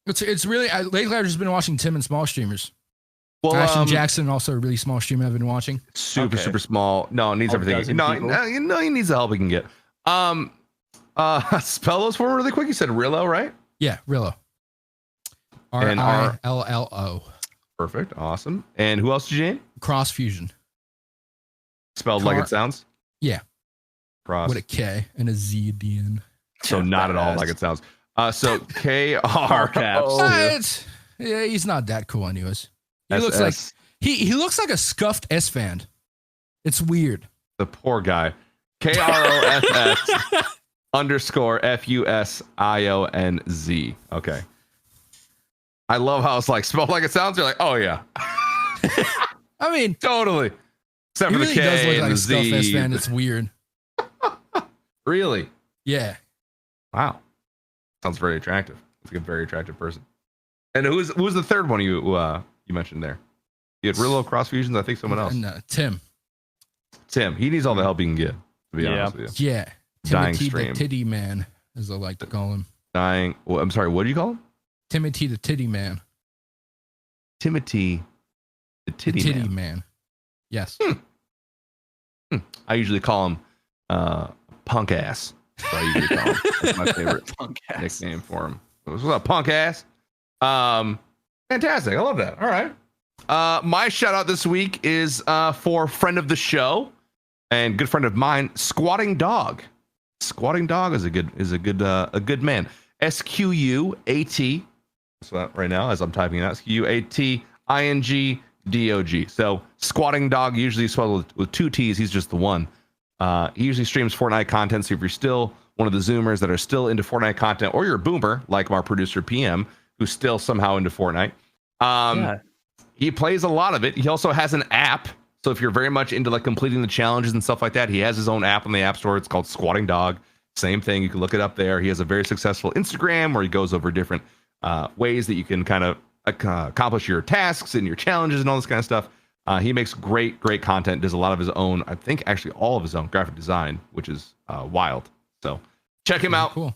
It's really lately I've just been watching Tim and small streamers. Well, ActionJaxon, also a really small streamer I've been watching. Super small. No, it needs everything. No, he needs the help he can get. Spell those for me really quick. You said Rillo, right? Yeah, Rillo. RILLO. Perfect. Awesome. And who else did you name? Cross Fusion. Spelled like it sounds? Yeah. Cross. With a K and a Z at the end. So not at all like it sounds. So KR caps. Yeah, he's not that cool anyways. He looks like he looks like a scuffed S fan. It's weird. The poor guy. KROSS _ FUSIONZ. Okay. I love how it's like spelled like it sounds. You're like, oh yeah. I mean, totally. Except he for really the K does look and like a Z. scuffed S fan. It's weird. Really? Yeah. Wow. Sounds very attractive. He's like a very attractive person. And who was the third one you mentioned there? You had Rillo, Cross Fusions, I think someone else. No, Tim. Tim. He needs all the help he can get, to be honest with you. Yeah. Dying Timothy stream. the Titty Man, as I like to call him. Dying. Well, I'm sorry, what do you call him? Timothy the Titty Man. Timothy the Titty Man. Yes. I usually call him Punk Ass. That's what I usually call him. That's my favorite nickname for him. What's up, Punk Ass? Fantastic. I love that. All right. My shout out this week is for friend of the show and good friend of mine, Squatting Dog. Squatting Dog is a good man. SQUAT. So right now, as I'm typing it out, SQUATINGDOG. So Squatting Dog, usually spelled with two T's. He's just the one. He usually streams Fortnite content. So if you're still one of the Zoomers that are still into Fortnite content, or you're a boomer like our producer PM, who's still somehow into Fortnite, he plays a lot of it. He also has an app. So if you're very much into like completing the challenges and stuff like that, he has his own app on the App Store. It's called Squatting Dog. Same thing. You can look it up there. He has a very successful Instagram where he goes over different ways that you can kind of accomplish your tasks and your challenges and all this kind of stuff. He makes great content, does a lot of his own, I think actually all of his own graphic design, which is wild. So check him out. Cool.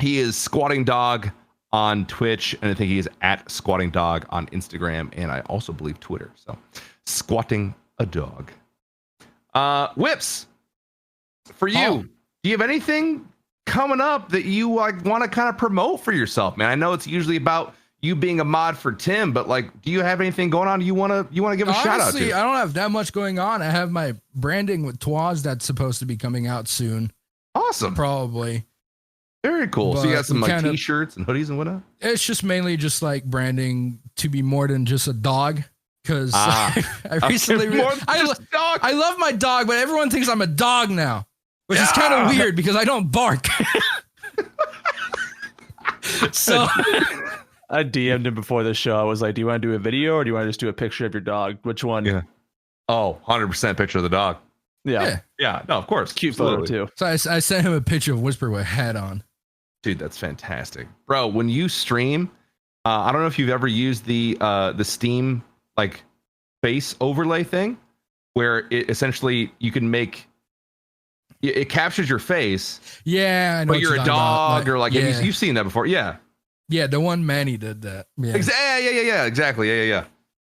He is Squatting Dog on Twitch, and I think he is at Squatting Dog on Instagram, and I also believe Twitter. So Squatting a Dog. Wipz, for you, do you have anything coming up that you like want to kind of promote for yourself, man? I know it's usually about you being a mod for Tim, but like, do you have anything going on you want to give a shout out to? I don't have that much going on. I have my branding with Twaz that's supposed to be coming out soon. Awesome. Probably. Very cool. But so you got some like kinda, t-shirts and hoodies and whatnot? It's just mainly just like branding to be more than just a dog. Because I recently I love my dog, but everyone thinks I'm a dog now, which is kind of weird because I don't bark. So I DM'd him before the show. I was like, do you want to do a video or do you want to just do a picture of your dog? Which one? Yeah. Oh, 100% picture of the dog. Yeah. No, of course. Cute photo too. So I sent him a picture of Whisper with a hat on. Dude, that's fantastic. Bro, when you stream, I don't know if you've ever used the Steam like face overlay thing where it essentially you can make it captures your face. Yeah, I know. But you're a dog or like yeah. you've seen that before. Yeah. Yeah, the one Manny did that. Yeah. Yeah, exactly. Yeah.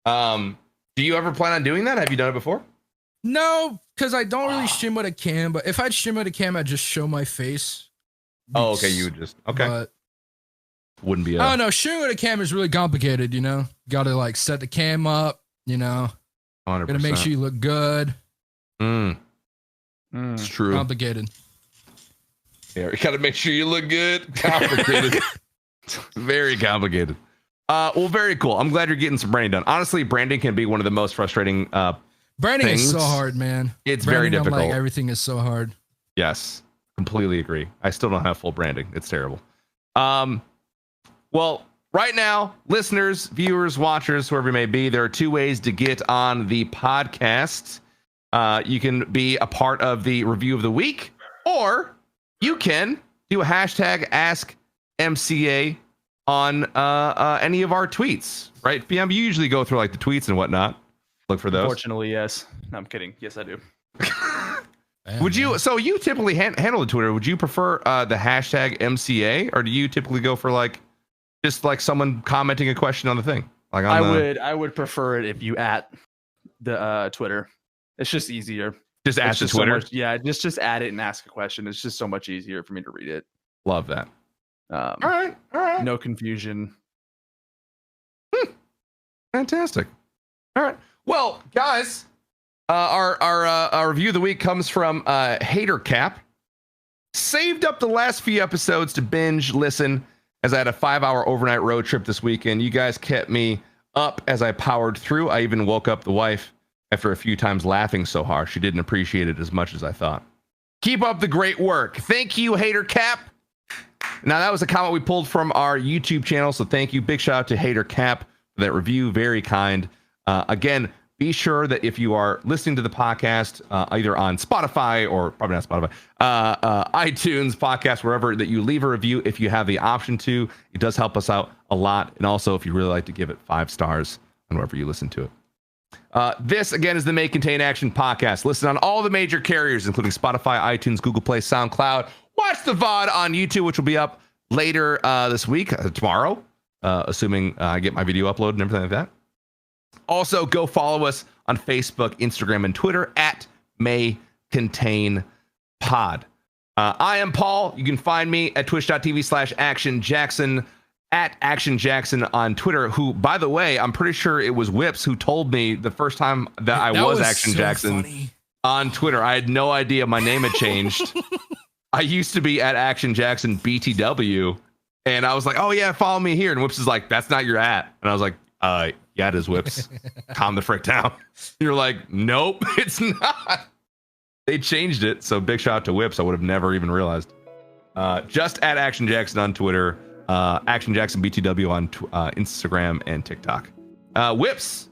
Do you ever plan on doing that? Have you done it before? No, because I don't really stream with a cam, but if I'd stream with a cam, I'd just show my face. Oh, okay. You would just But wouldn't be I don't know, streaming with a cam is really complicated, you know? Gotta like set the cam up, you know. 100%. Gotta make sure you look good. It's true. Complicated. Yeah, you gotta make sure you look good. Complicated. Very complicated. Well, very cool. I'm glad you're getting some branding done. Honestly, branding can be one of the most frustrating branding things. is so hard, man. It's branding, very difficult. Like, everything is so hard. Yes. Completely agree. I still don't have full branding. It's terrible. Well, right now, listeners, viewers, watchers, whoever you may be, there are two ways to get on the podcast. You can be a part of the review of the week, or you can do a hashtag AskMCA on any of our tweets, right? PM, you usually go through like the tweets and whatnot. Look for those. Unfortunately, yes. No, I'm kidding. Yes, I do. Would you? So you typically handle the Twitter. Would you prefer the hashtag MCA, or do you typically go for like just like someone commenting a question on the thing? Like I would prefer it if you at the Twitter. It's just easier. Just ask the Twitter. Just add it and ask a question. It's just so much easier for me to read it. Love that. All right. No confusion. Fantastic. All right. Well, guys, our review of the week comes from Hater Cap. Saved up the last few episodes to binge listen as I had a 5-hour overnight road trip this weekend. You guys kept me up as I powered through. I even woke up the wife after a few times laughing so hard. She didn't appreciate it as much as I thought. Keep up the great work. Thank you, Hater Cap. Now, that was a comment we pulled from our YouTube channel, so thank you. Big shout out to Hater Cap for that review. Very kind. Again, be sure that if you are listening to the podcast, either on Spotify or probably not Spotify, iTunes, podcast, wherever, that you leave a review if you have the option to. It does help us out a lot. And also, if you really like to give it 5 stars on wherever you listen to it. This, again, is the May Contain Action podcast. Listen on all the major carriers, including Spotify, iTunes, Google Play, SoundCloud. Watch the VOD on YouTube, which will be up later this week, tomorrow, assuming I get my video uploaded and everything like that. Also, go follow us on Facebook, Instagram, and Twitter at May Contain Pod. I am Paul. You can find me at twitch.tv/ActionJaxon, at ActionJaxon on Twitter, who, by the way, I'm pretty sure it was Wipz who told me the first time that I was ActionJaxon so on Twitter. I had no idea my name had changed. I used to be at ActionJaxon BTW, and I was like, oh, yeah, follow me here. And Wipz is like, that's not your at. And I was like, yeah, it is, Wipz. Calm the frick down. You're like, nope, it's not. They changed it. So big shout out to Wipz. I would have never even realized. Just at ActionJaxon on Twitter, ActionJaxon BTW on Instagram and TikTok. Wipz,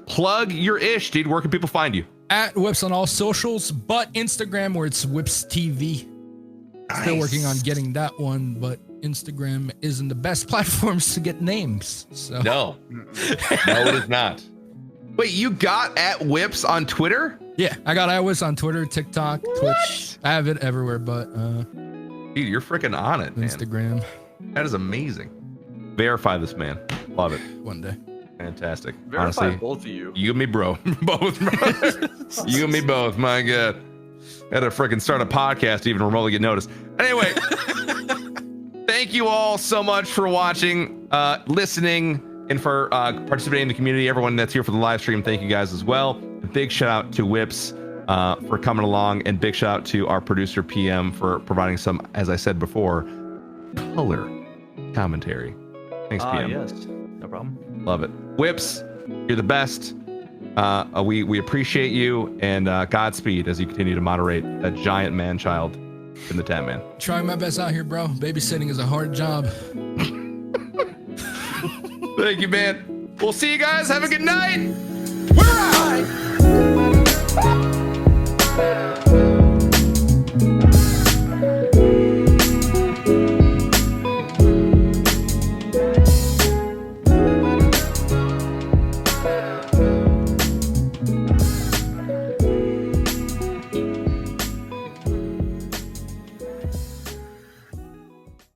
plug your ish, dude. Where can people find you? At Wipz on all socials, but Instagram, where it's Wipz TV. Still working on getting that one, but Instagram isn't the best platforms to get names. So No, it is not. Wait, you got at Wipz on Twitter? yeah, I got Wipz on Twitter, TikTok, Twitch. I have it everywhere, but Dude, you're freaking on it, man. Instagram. That is amazing. Verify this man. Love it. One day. Fantastic. Verify Honestly, both of you. you and me, bro. Both, brother. You and me both. My God. Had to freaking start a podcast to even remotely get noticed. Anyway, thank you all so much for watching, listening, and for participating in the community. Everyone that's here for the live stream, thank you guys as well. A big shout out to Wipz for coming along, and big shout out to our producer PM for providing some, as I said before, color commentary. Thanks, PM. Yes, no problem. Love it. Wipz, you're the best. We appreciate you, and Godspeed as you continue to moderate that giant man-child in the Tat Man. Trying my best out here, bro. Babysitting is a hard job. Thank you, man. We'll see you guys. Have a good night. We're out.